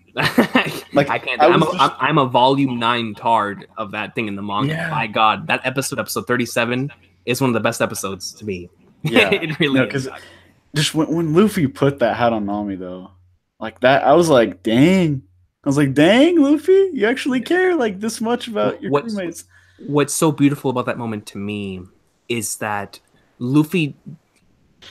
Like I can't. I'm a volume 9 tard of that thing in the manga. Yeah. My God, that episode 37, is one of the best episodes to me. Yeah, it really is. Because just when Luffy put that hat on Nami though, like that, I was like, dang. I was like, dang, Luffy, you actually care like this much about your crewmates. What's so beautiful about that moment to me is that Luffy,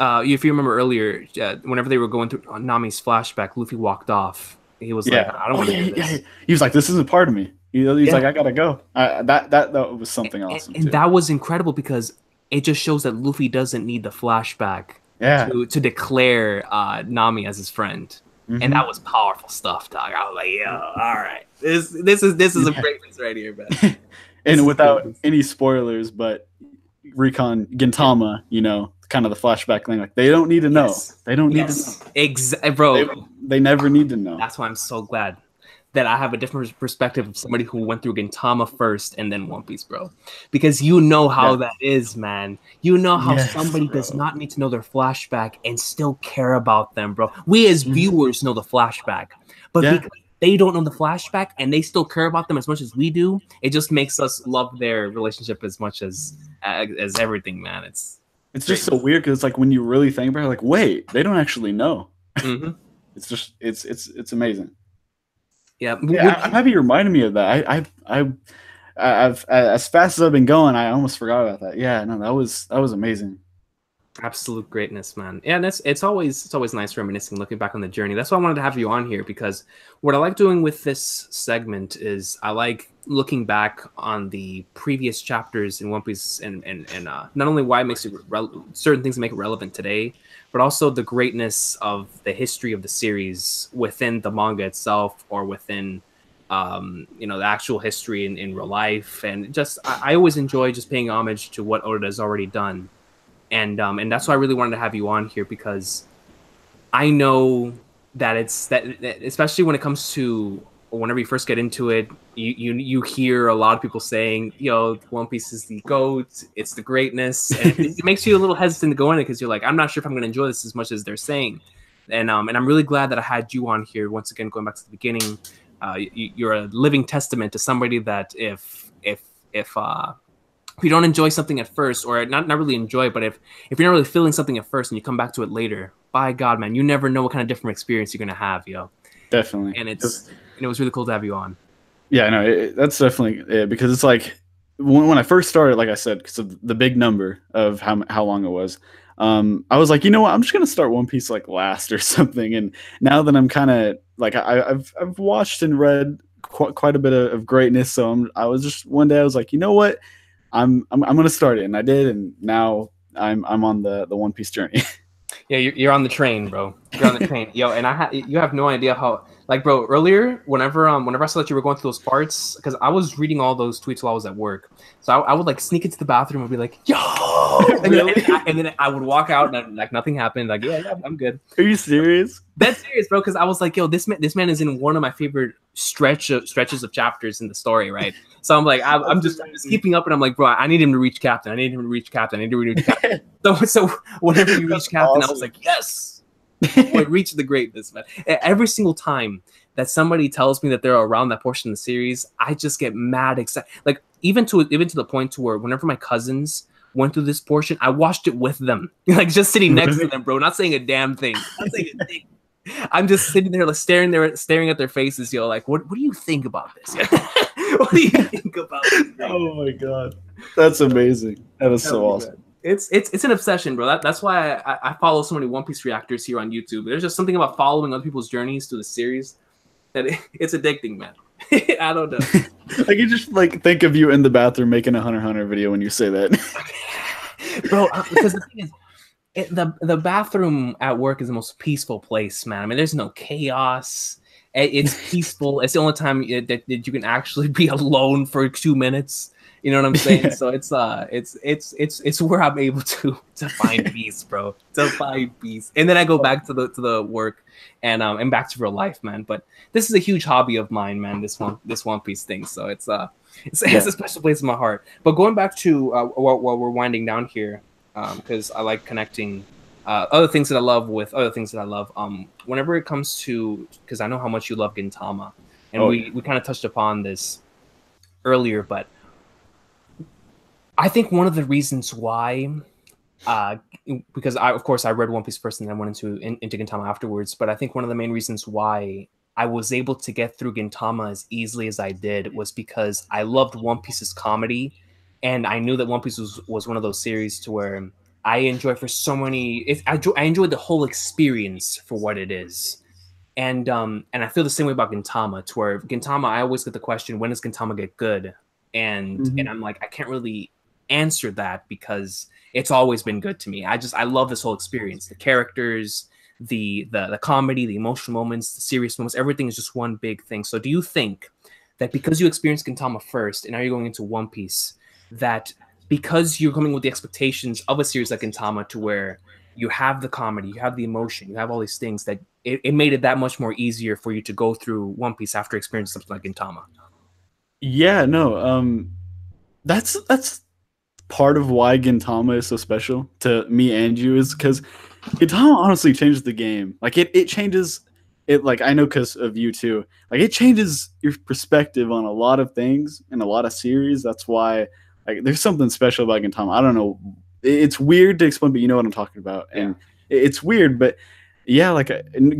if you remember earlier, whenever they were going through Nami's flashback, Luffy walked off. He was like, I don't want to do this. Yeah. He was like, this isn't part of me. He's like, I gotta go. That was something awesome. And that was incredible because it just shows that Luffy doesn't need the flashback to declare Nami as his friend. Mm-hmm. And that was powerful stuff, dog. I was like, yo, all right. This is a greatness right here, man. And without any spoilers, but Recon Gintama, kind of the flashback thing, like they don't need to know. They don't need to know. Bro. They never need to know. That's why I'm so glad that I have a different perspective of somebody who went through Gintama first and then One Piece, bro. Because you know how that is, man. You know how somebody does not need to know their flashback and still care about them, bro. We as viewers know the flashback, but because they don't know the flashback and they still care about them as much as we do, it just makes us love their relationship as much as everything, man. It's just so weird because it's like when you really think about it, like, wait, they don't actually know. Mm-hmm. It's just it's amazing. Yeah, I'm happy you reminded me of that. I've as fast as I've been going, I almost forgot about that. Yeah, no, that was amazing. Absolute greatness, man. Yeah, and it's always nice reminiscing, looking back on the journey. That's why I wanted to have you on here, because what I like doing with this segment is I like looking back on the previous chapters in One Piece and not only why it makes it certain things make it relevant today, but also the greatness of the history of the series within the manga itself, or within the actual history in real life. And just I always enjoy just paying homage to what Oda has already done. And that's why I really wanted to have you on here, because I know that especially when it comes to whenever you first get into it, you hear a lot of people saying, yo, One Piece is the GOAT, it's the greatness, and it makes you a little hesitant to go in it because you're like, I'm not sure if I'm going to enjoy this as much as they're saying. And I'm really glad that I had you on here once again, going back to the beginning. You're a living testament to somebody that if you don't enjoy something at first, or not really enjoy it, but if you're not really feeling something at first and you come back to it later, by God, man, you never know what kind of different experience you're gonna have, yo. Definitely. And it was really cool to have you on. Yeah, no, that's definitely it, because it's like when I first started, like I said, because of the big number of how long it was, I was like, you know what, I'm just gonna start One Piece like last or something. And now that I'm kind of like I've watched and read quite a bit of greatness, so I was just one day I was like, you know what, I'm gonna start it, and I did, and now I'm on the One Piece journey. Yeah, you're on the train, bro. You're on the train, yo. And you have no idea how, like, bro. Earlier, whenever I saw that you were going through those parts, because I was reading all those tweets while I was at work, so I would like sneak into the bathroom and be like, "Yo," Really? and then I would walk out and like nothing happened. Like, yeah, I'm good. Are you serious? That's serious, bro. Because I was like, "Yo, this man is in one of my favorite stretches of chapters in the story, right?" So I'm like, I'm just keeping up, and I'm like, bro, I need him to reach Captain. I need him to reach Captain. I need to reach Captain. So whenever you reach Captain, awesome. I was like, yes, we reached the greatness, man. Every single time that somebody tells me that they're around that portion of the series, I just get mad excited. Like even to the point to where whenever my cousins went through this portion, I watched it with them, like just sitting next to them, bro, not saying a damn thing. Not saying a thing. I'm just sitting there, like staring at their faces, yo. Like, what do you think about this? What do you think about this? Oh my god, that's amazing. That is so awesome. It's an obsession, bro. That's why I follow so many One Piece reactors here on YouTube. There's just something about following other people's journeys through the series that it's addicting, man. I don't know. I can just like think of you in the bathroom making a Hunter x Hunter video when you say that, bro. Because the thing is, the bathroom at work is the most peaceful place, man. I mean, there's no chaos. It's peaceful. It's the only time that you can actually be alone for 2 minutes. You know what I'm saying? Yeah. So it's where I'm able to find peace, bro. To find peace, and then I go back to the work and back to real life, man. But this is a huge hobby of mine, man. This One Piece thing. So it has a special place in my heart. But going back to while we're winding down here, because I like connecting other things that I love with other things that I love. Whenever it comes to, because I know how much you love Gintama, and we kind of touched upon this earlier, but I think one of the reasons why, because of course I read One Piece first and then went into Gintama afterwards, but I think one of the main reasons why I was able to get through Gintama as easily as I did was because I loved One Piece's comedy, and I knew that One Piece was one of those series to where I enjoy for so many. I enjoyed the whole experience for what it is, and I feel the same way about Gintama. To where Gintama, I always get the question, when does Gintama get good? And I'm like, I can't really answer that because it's always been good to me. I love this whole experience. The characters, the comedy, the emotional moments, the serious moments, everything is just one big thing. So do you think that because you experienced Gintama first and now you're going into One Piece, that because you're coming with the expectations of a series like Gintama to where you have the comedy, you have the emotion, you have all these things, that it made it that much more easier for you to go through One Piece after experiencing something like Gintama? Yeah, no, that's part of why Gintama is so special to me and you, is because Gintama honestly changes the game. Like it changes it. Like I know because of you too. Like it changes your perspective on a lot of things in a lot of series. That's why like there's something special about Gintama. I don't know. It's weird to explain, but you know what I'm talking about. Yeah. And it's weird, but yeah, like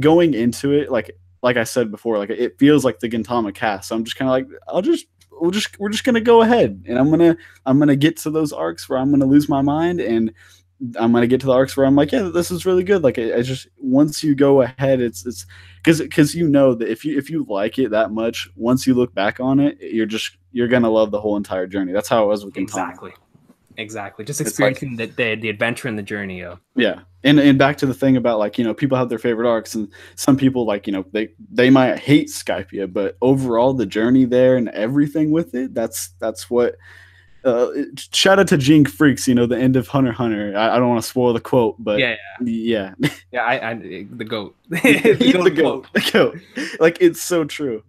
going into it, like I said before, like it feels like the Gintama cast. So I'm just kind of like, we're just gonna go ahead, and I'm gonna get to those arcs where I'm gonna lose my mind, and I'm gonna get to the arcs where I'm like, yeah, this is really good. Like I just, once you go ahead, it's because you know that if you like it that much, once you look back on it, you're gonna love the whole entire journey. That's how it was with Gintama. Exactly. Just experiencing like, the adventure and the journey. Yeah. And back to the thing about like, you know, people have their favorite arcs, and some people like, you know, they might hate Skypia, but overall the journey there and everything with it, that's what shout out to Jink Freaks, you know, the end of Hunter x Hunter. I don't want to spoil the quote, but yeah. I the goat. the goat. Like it's so true.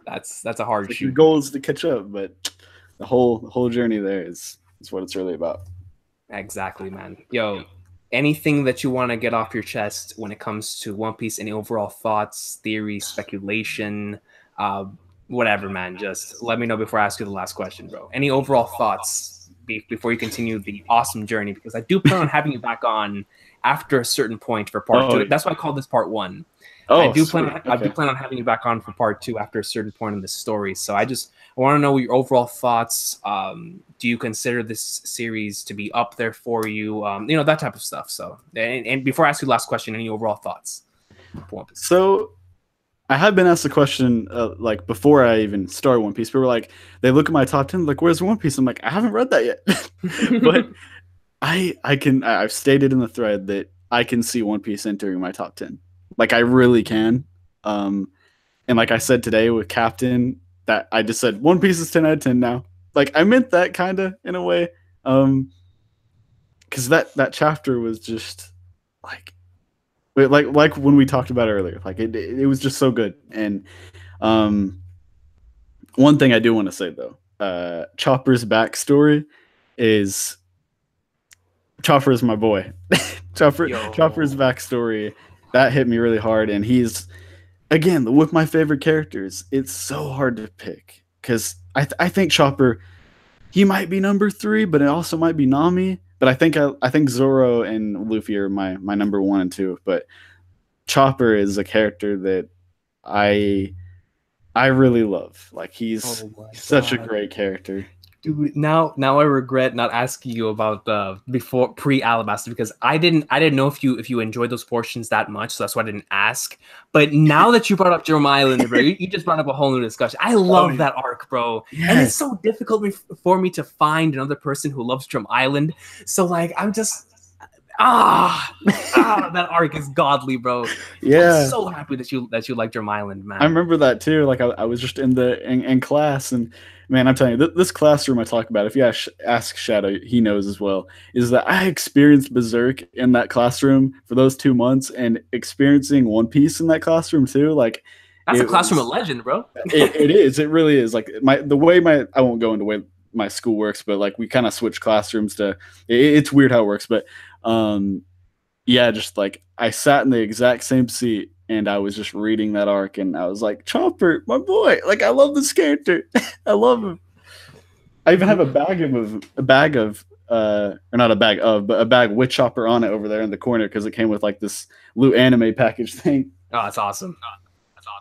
That's a hard like shoot. Your goal is to catch up, but the whole journey there is what it's really about. Exactly, man. Yo, anything that you want to get off your chest when it comes to One Piece? Any overall thoughts, theories, speculation, whatever, man? Just let me know before I ask you the last question, bro. Any overall thoughts before you continue the awesome journey? Because I do plan on having you back on after a certain point for part 2. That's why I called this part 1. I do plan on having you back on for part 2 after a certain point in the story. So I want to know your overall thoughts. Do you consider this series to be up there for you? You know, that type of stuff. So, and before I ask you the last question, any overall thoughts? So I have been asked the question like before I even started One Piece. People were like, they look at my top 10, like, where's One Piece? I'm like, I haven't read that yet. But I've stated in the thread that I can see One Piece entering my top 10. Like I really can. And like I said today with Captain, that I just said One Piece is 10 out of 10 now. Like I meant that kind of in a way. Because that chapter was just like when we talked about it earlier, like it was just so good. And one thing I do want to say though, Chopper's backstory is Chopper is my boy. Chopper's backstory that hit me really hard, and he's again with my favorite characters. It's so hard to pick because I think Chopper, he might be number 3, but it also might be Nami. But I think Zoro and Luffy are my number 1 and 2. But Chopper is a character that I really love. Like he's such a great character. Dude, now I regret not asking you about before pre-Alabasta, because I didn't know if you enjoyed those portions that much, so that's why I didn't ask. But now that you brought up Drum Island, bro, you just brought up a whole new discussion. I love that arc, bro. Yes. And it's so difficult for me to find another person who loves Drum Island. So like I'm just that arc is godly, bro. Yeah, I'm so happy that you like Drum Island, man. I remember that too. Like I was just in class, and man, I'm telling you, this classroom I talk about, if you ask Shadow, he knows as well, is that I experienced Berserk in that classroom for those 2 months, and experiencing One Piece in that classroom too. Like that's a classroom of legend, bro. It is. It really is. Like the way I won't go into the way my school works, but like we kind of switch classrooms to. It's weird how it works, but yeah, just like I sat in the exact same seat and I was just reading that arc, and I was like, Chopper, my boy. Like I love this character. I love him. I even have a bag of or not a bag of, but a bag with Chopper on it over there in the corner because it came with like this Loot anime package thing. Oh, that's awesome.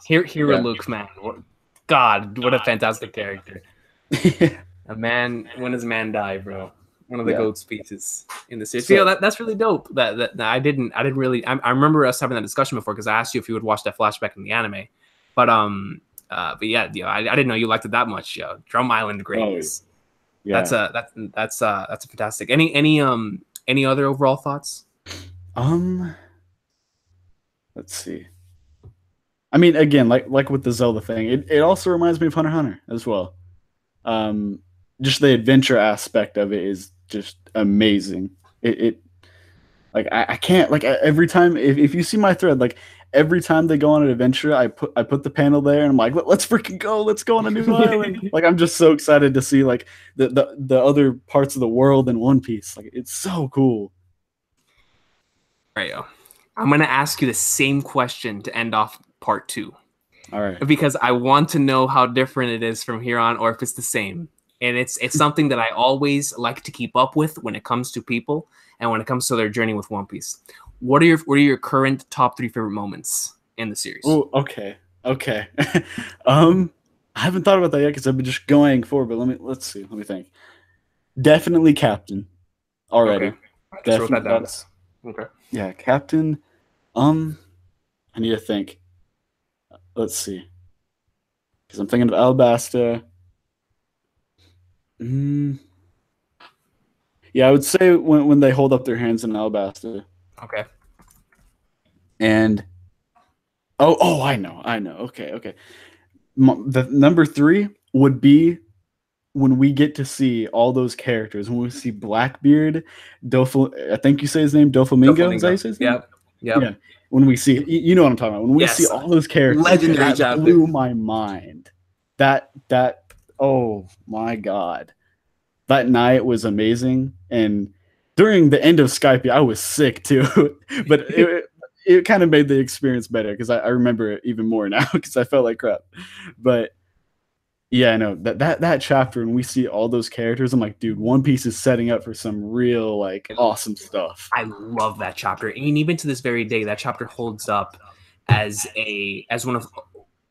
Hero yeah. Luke, man. God, what a fantastic character. A man, when does man die, bro? One of the GOAT speeches in the series. So, that's really dope. That I didn't really. I remember us having that discussion before because I asked you if you would watch that flashback in the anime, but yeah, I didn't know you liked it that much. Drum Island greatness. Oh, yeah, that's fantastic. Any other overall thoughts? Let's see. I mean, again, like with the Zelda thing, it also reminds me of Hunter x Hunter as well. Just the adventure aspect of it is just amazing. It like I can't, like, every time if you see my thread, like every time they go on an adventure, I put the panel there and I'm like, let's freaking go, let's go on a new island. Like I'm just so excited to see like the other parts of the world in One Piece. Like it's so cool. All right, yo. I'm gonna ask you the same question to end off part 2. All right. Because I want to know how different it is from here on, or if it's the same. And it's something that I always like to keep up with when it comes to people and when it comes to their journey with One Piece. What are your current top 3 favorite moments in the series? Oh, okay. I haven't thought about that yet because I've been just going forward. But let's see. Let me think. Definitely Captain. Already. Okay. Definitely. Wrote that down. Okay. Yeah, Captain. I need to think. Let's see. Because I'm thinking of Alabasta. Yeah, I would say when they hold up their hands in Alabasta. Okay. And I know. Okay. The number 3 would be when we get to see all those characters. When we see Blackbeard, I think you say his name, Doflamingo. Is that how you say his name? Yep. Yeah. When we see, you know what I'm talking about. When we see all those characters, legendary, that blew my mind. That oh my god, that night was amazing. And during the end of Skype, I was sick too, but it kind of made the experience better because I remember it even more now because I felt like crap. But yeah, I know that chapter when we see all those characters, I'm like, dude, One Piece is setting up for some real like awesome stuff. I love that chapter, and even to this very day, that chapter holds up as one of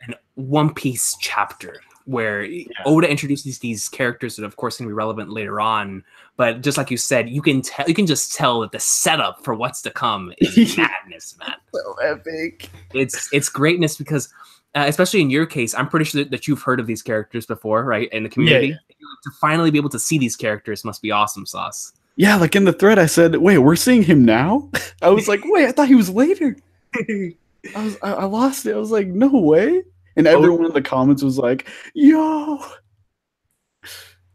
an One Piece chapter where Oda introduces these characters that, of course, can be relevant later on. But just like you said, you can just tell that the setup for what's to come is madness, man. So epic. It's greatness because especially in your case, I'm pretty sure that you've heard of these characters before, right? In the community, to finally be able to see these characters must be awesome, Sauce. Yeah, like in the thread, I said, "Wait, we're seeing him now?" I was like, "Wait, I thought he was later." I lost it. I was like, "No way!" And everyone in the comments was like, "Yo,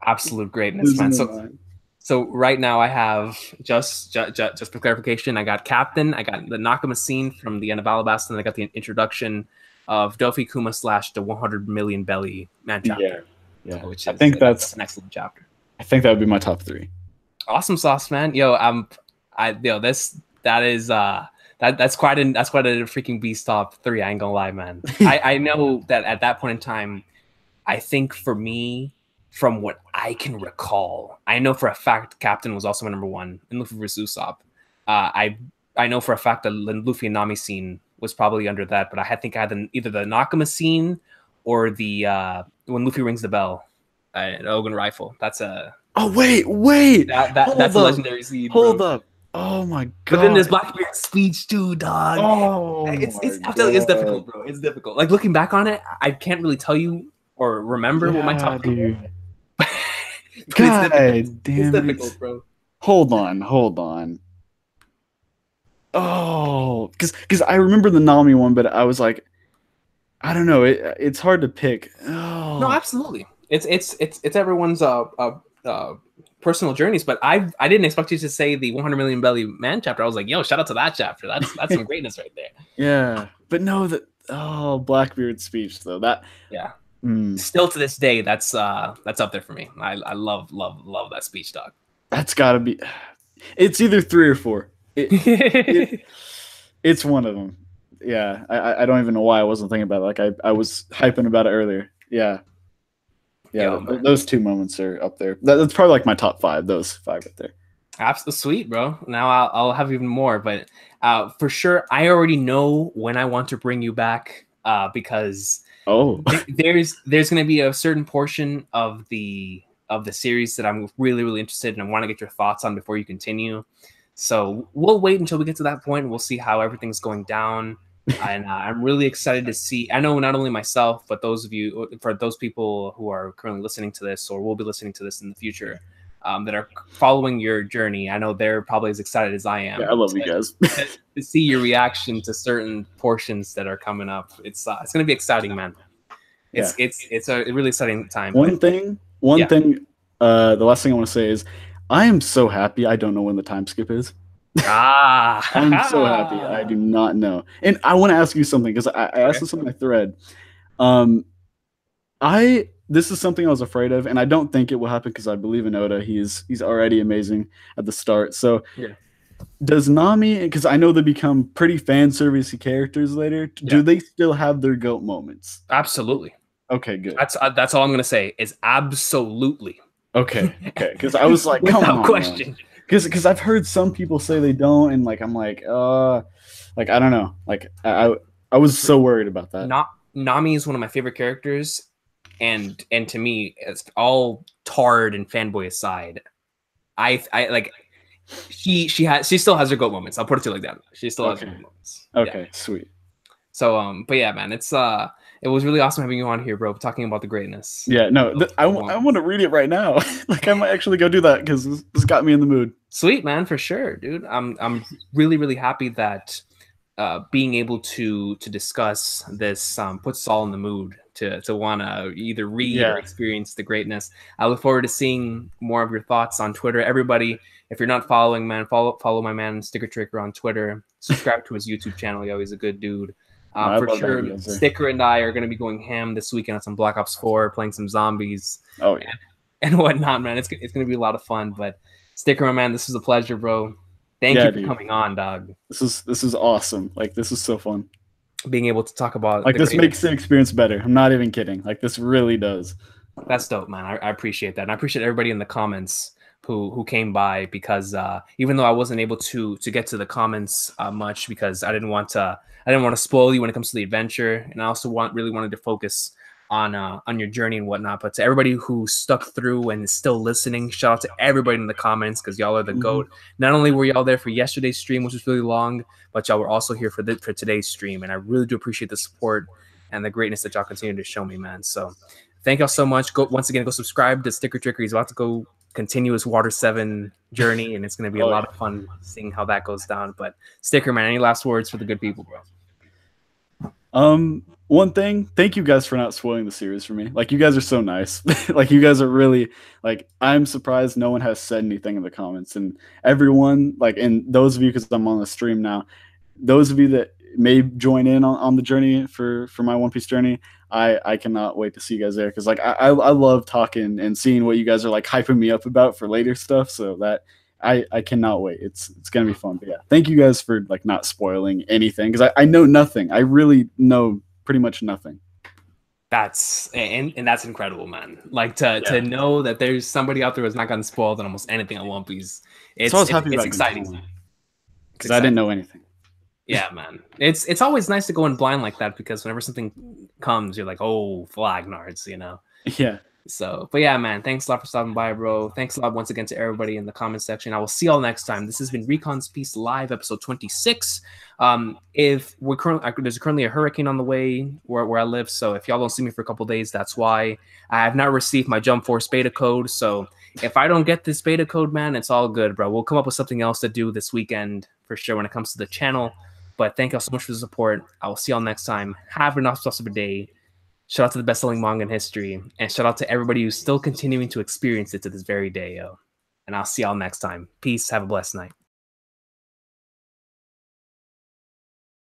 absolute greatness, man!" So right now I have just for clarification, I got Captain, I got the Nakama scene from the end of Alabasta, and I got the introduction of Dofi Kuma / the 100 million belly man chapter. Yeah. Which is, I think that's an excellent chapter. I think that would be my top 3. Awesome sauce, man. Yo, that's quite a freaking beast top 3. I ain't gonna lie, man. I know that at that point in time, I think for me, from what I can recall, I know for a fact Captain was also my number 1 in Luffy vs. Usopp. I know for a fact that the Luffy and Nami scene was probably under that, but I think I had either the Nakama scene or the when Luffy rings the bell, Ogun rifle. That's a wait, that's a legendary scene. Hold up. Oh my god! But then there's Blackbeard's speech too, dog. Oh, it's difficult, bro. It's difficult. Like looking back on it, I can't really tell you or remember what my top 3 were. God damn it's difficult, bro. Hold on. Oh, because I remember the Nami one, but I was like, I don't know. It's hard to pick. Oh. No, absolutely. It's everyone's personal journeys, but I didn't expect you to say the 100 million belly man chapter. I was like, yo, shout out to that chapter. That's some greatness right there. Yeah, but no, Blackbeard's speech though. Still to this day, that's up there for me. I love that speech, dog. That's gotta be. It's either 3 or 4. It's one of them. Yeah, I don't even know why I wasn't thinking about it. Like I was hyping about it earlier. Yeah. Those 2 moments are up there. That's probably like my top 5. Those 5 right there. Absolutely sweet, bro. Now I'll have even more, but for sure, I already know when I want to bring you back because there's going to be a certain portion of the series that I'm really interested in and want to get your thoughts on before you continue. So we'll wait until we get to that point and we'll see how everything's going down. And I'm really excited to see. I know not only myself, but those people who are currently listening to this or will be listening to this in the future that are following your journey. I know they're probably as excited as I am. Yeah, I love you guys. To see your reaction to certain portions that are coming up. It's going to be exciting, man. It's a really exciting time. One thing. The last thing I want to say is, I am so happy I don't know when the time skip is. I'm so happy. I do not know. And I want to ask you something because I asked this on my thread. This is something I was afraid of, and I don't think it will happen because I believe in Oda. He's already amazing at the start. So does Nami, because I know they become pretty fan servicey characters later, do they still have their GOAT moments? Absolutely. Okay, good. That's all I'm gonna say is absolutely. Okay. Because I was like, come on, question. Because I've heard some people say they don't, and like I'm like I don't know. Like I was so worried about that. Nami is one of my favorite characters, and to me, it's all Tard and fanboy aside. I like she still has her GOAT moments. I'll put it to you like that. She still has her GOAT moments. Okay, sweet. So but yeah, man, it was really awesome having you on here, bro, talking about the greatness. Yeah, no, I want to read it right now. Like I might actually go do that because this got me in the mood. Sweet, man, for sure, dude. I'm really happy that being able to discuss this puts us all in the mood to want to either read or experience the greatness. I look forward to seeing more of your thoughts on Twitter. Everybody, if you're not following, man, follow my man Sticker Tricker on Twitter. Subscribe to his YouTube channel. Yo, he's a good dude. For sure, Sticker and I are going to be going ham this weekend on some Black Ops 4, playing some zombies. Oh yeah, and whatnot, man. It's going to be a lot of fun. But Sticker, my man, this is a pleasure, bro. Thank you for coming on, dog. This is awesome. Like this is so fun. Being able to talk about like this makes the experience better. I'm not even kidding. Like this really does. That's dope, man. I appreciate that, and I appreciate everybody in the comments who came by because even though I wasn't able to get to the comments much because I didn't want to spoil you when it comes to the adventure, and I also really wanted to focus on your journey and whatnot. But to everybody who stuck through and is still listening, shout out to everybody in the comments because y'all are the GOAT. Not only were y'all there for yesterday's stream, which was really long, but y'all were also here for today's stream, and I really do appreciate the support. and the greatness that y'all continue to show me, man. So thank y'all so much. Go once again, go subscribe to Sticker Tricker. He's about to go continue his Water 7 journey, and it's going to be a lot of fun seeing how that goes down. But Sticker, man, any last words for the good people, bro? One thing, thank you guys for not spoiling the series for me. Like, you guys are so nice. Like, you guys are really, like, I'm surprised no one has said anything in the comments. And everyone, like, and those of you, because I'm on the stream now, those of you that may join in on the journey for my One Piece journey, I cannot wait to see you guys there, because like I love talking and seeing what you guys are like hyping me up about for later stuff. So that I cannot wait. It's gonna be fun. But yeah, thank you guys for like not spoiling anything, because I know nothing. I really know pretty much nothing. That's that's incredible, man. Like to know that there's somebody out there who's not gotten spoiled on almost anything on One Piece. It's exciting. Because I didn't know anything. Yeah, man. It's always nice to go in blind like that, because whenever something comes, you're like, oh, Flagnards, you know? Yeah. So, but yeah, man, thanks a lot for stopping by, bro. Thanks a lot once again to everybody in the comment section. I will see y'all next time. This has been Recon's Piece Live, episode 26. If we're there's currently a hurricane on the way where I live, so if y'all don't see me for a couple days, that's why. I have not received my Jump Force beta code, so if I don't get this beta code, man, it's all good, bro. We'll come up with something else to do this weekend for sure when it comes to the channel. But thank y'all so much for the support. I will see y'all next time. Have an awesome day. Shout out to the best-selling manga in history, and shout out to everybody who's still continuing to experience it to this very day, yo. And I'll see y'all next time. Peace. Have a blessed night.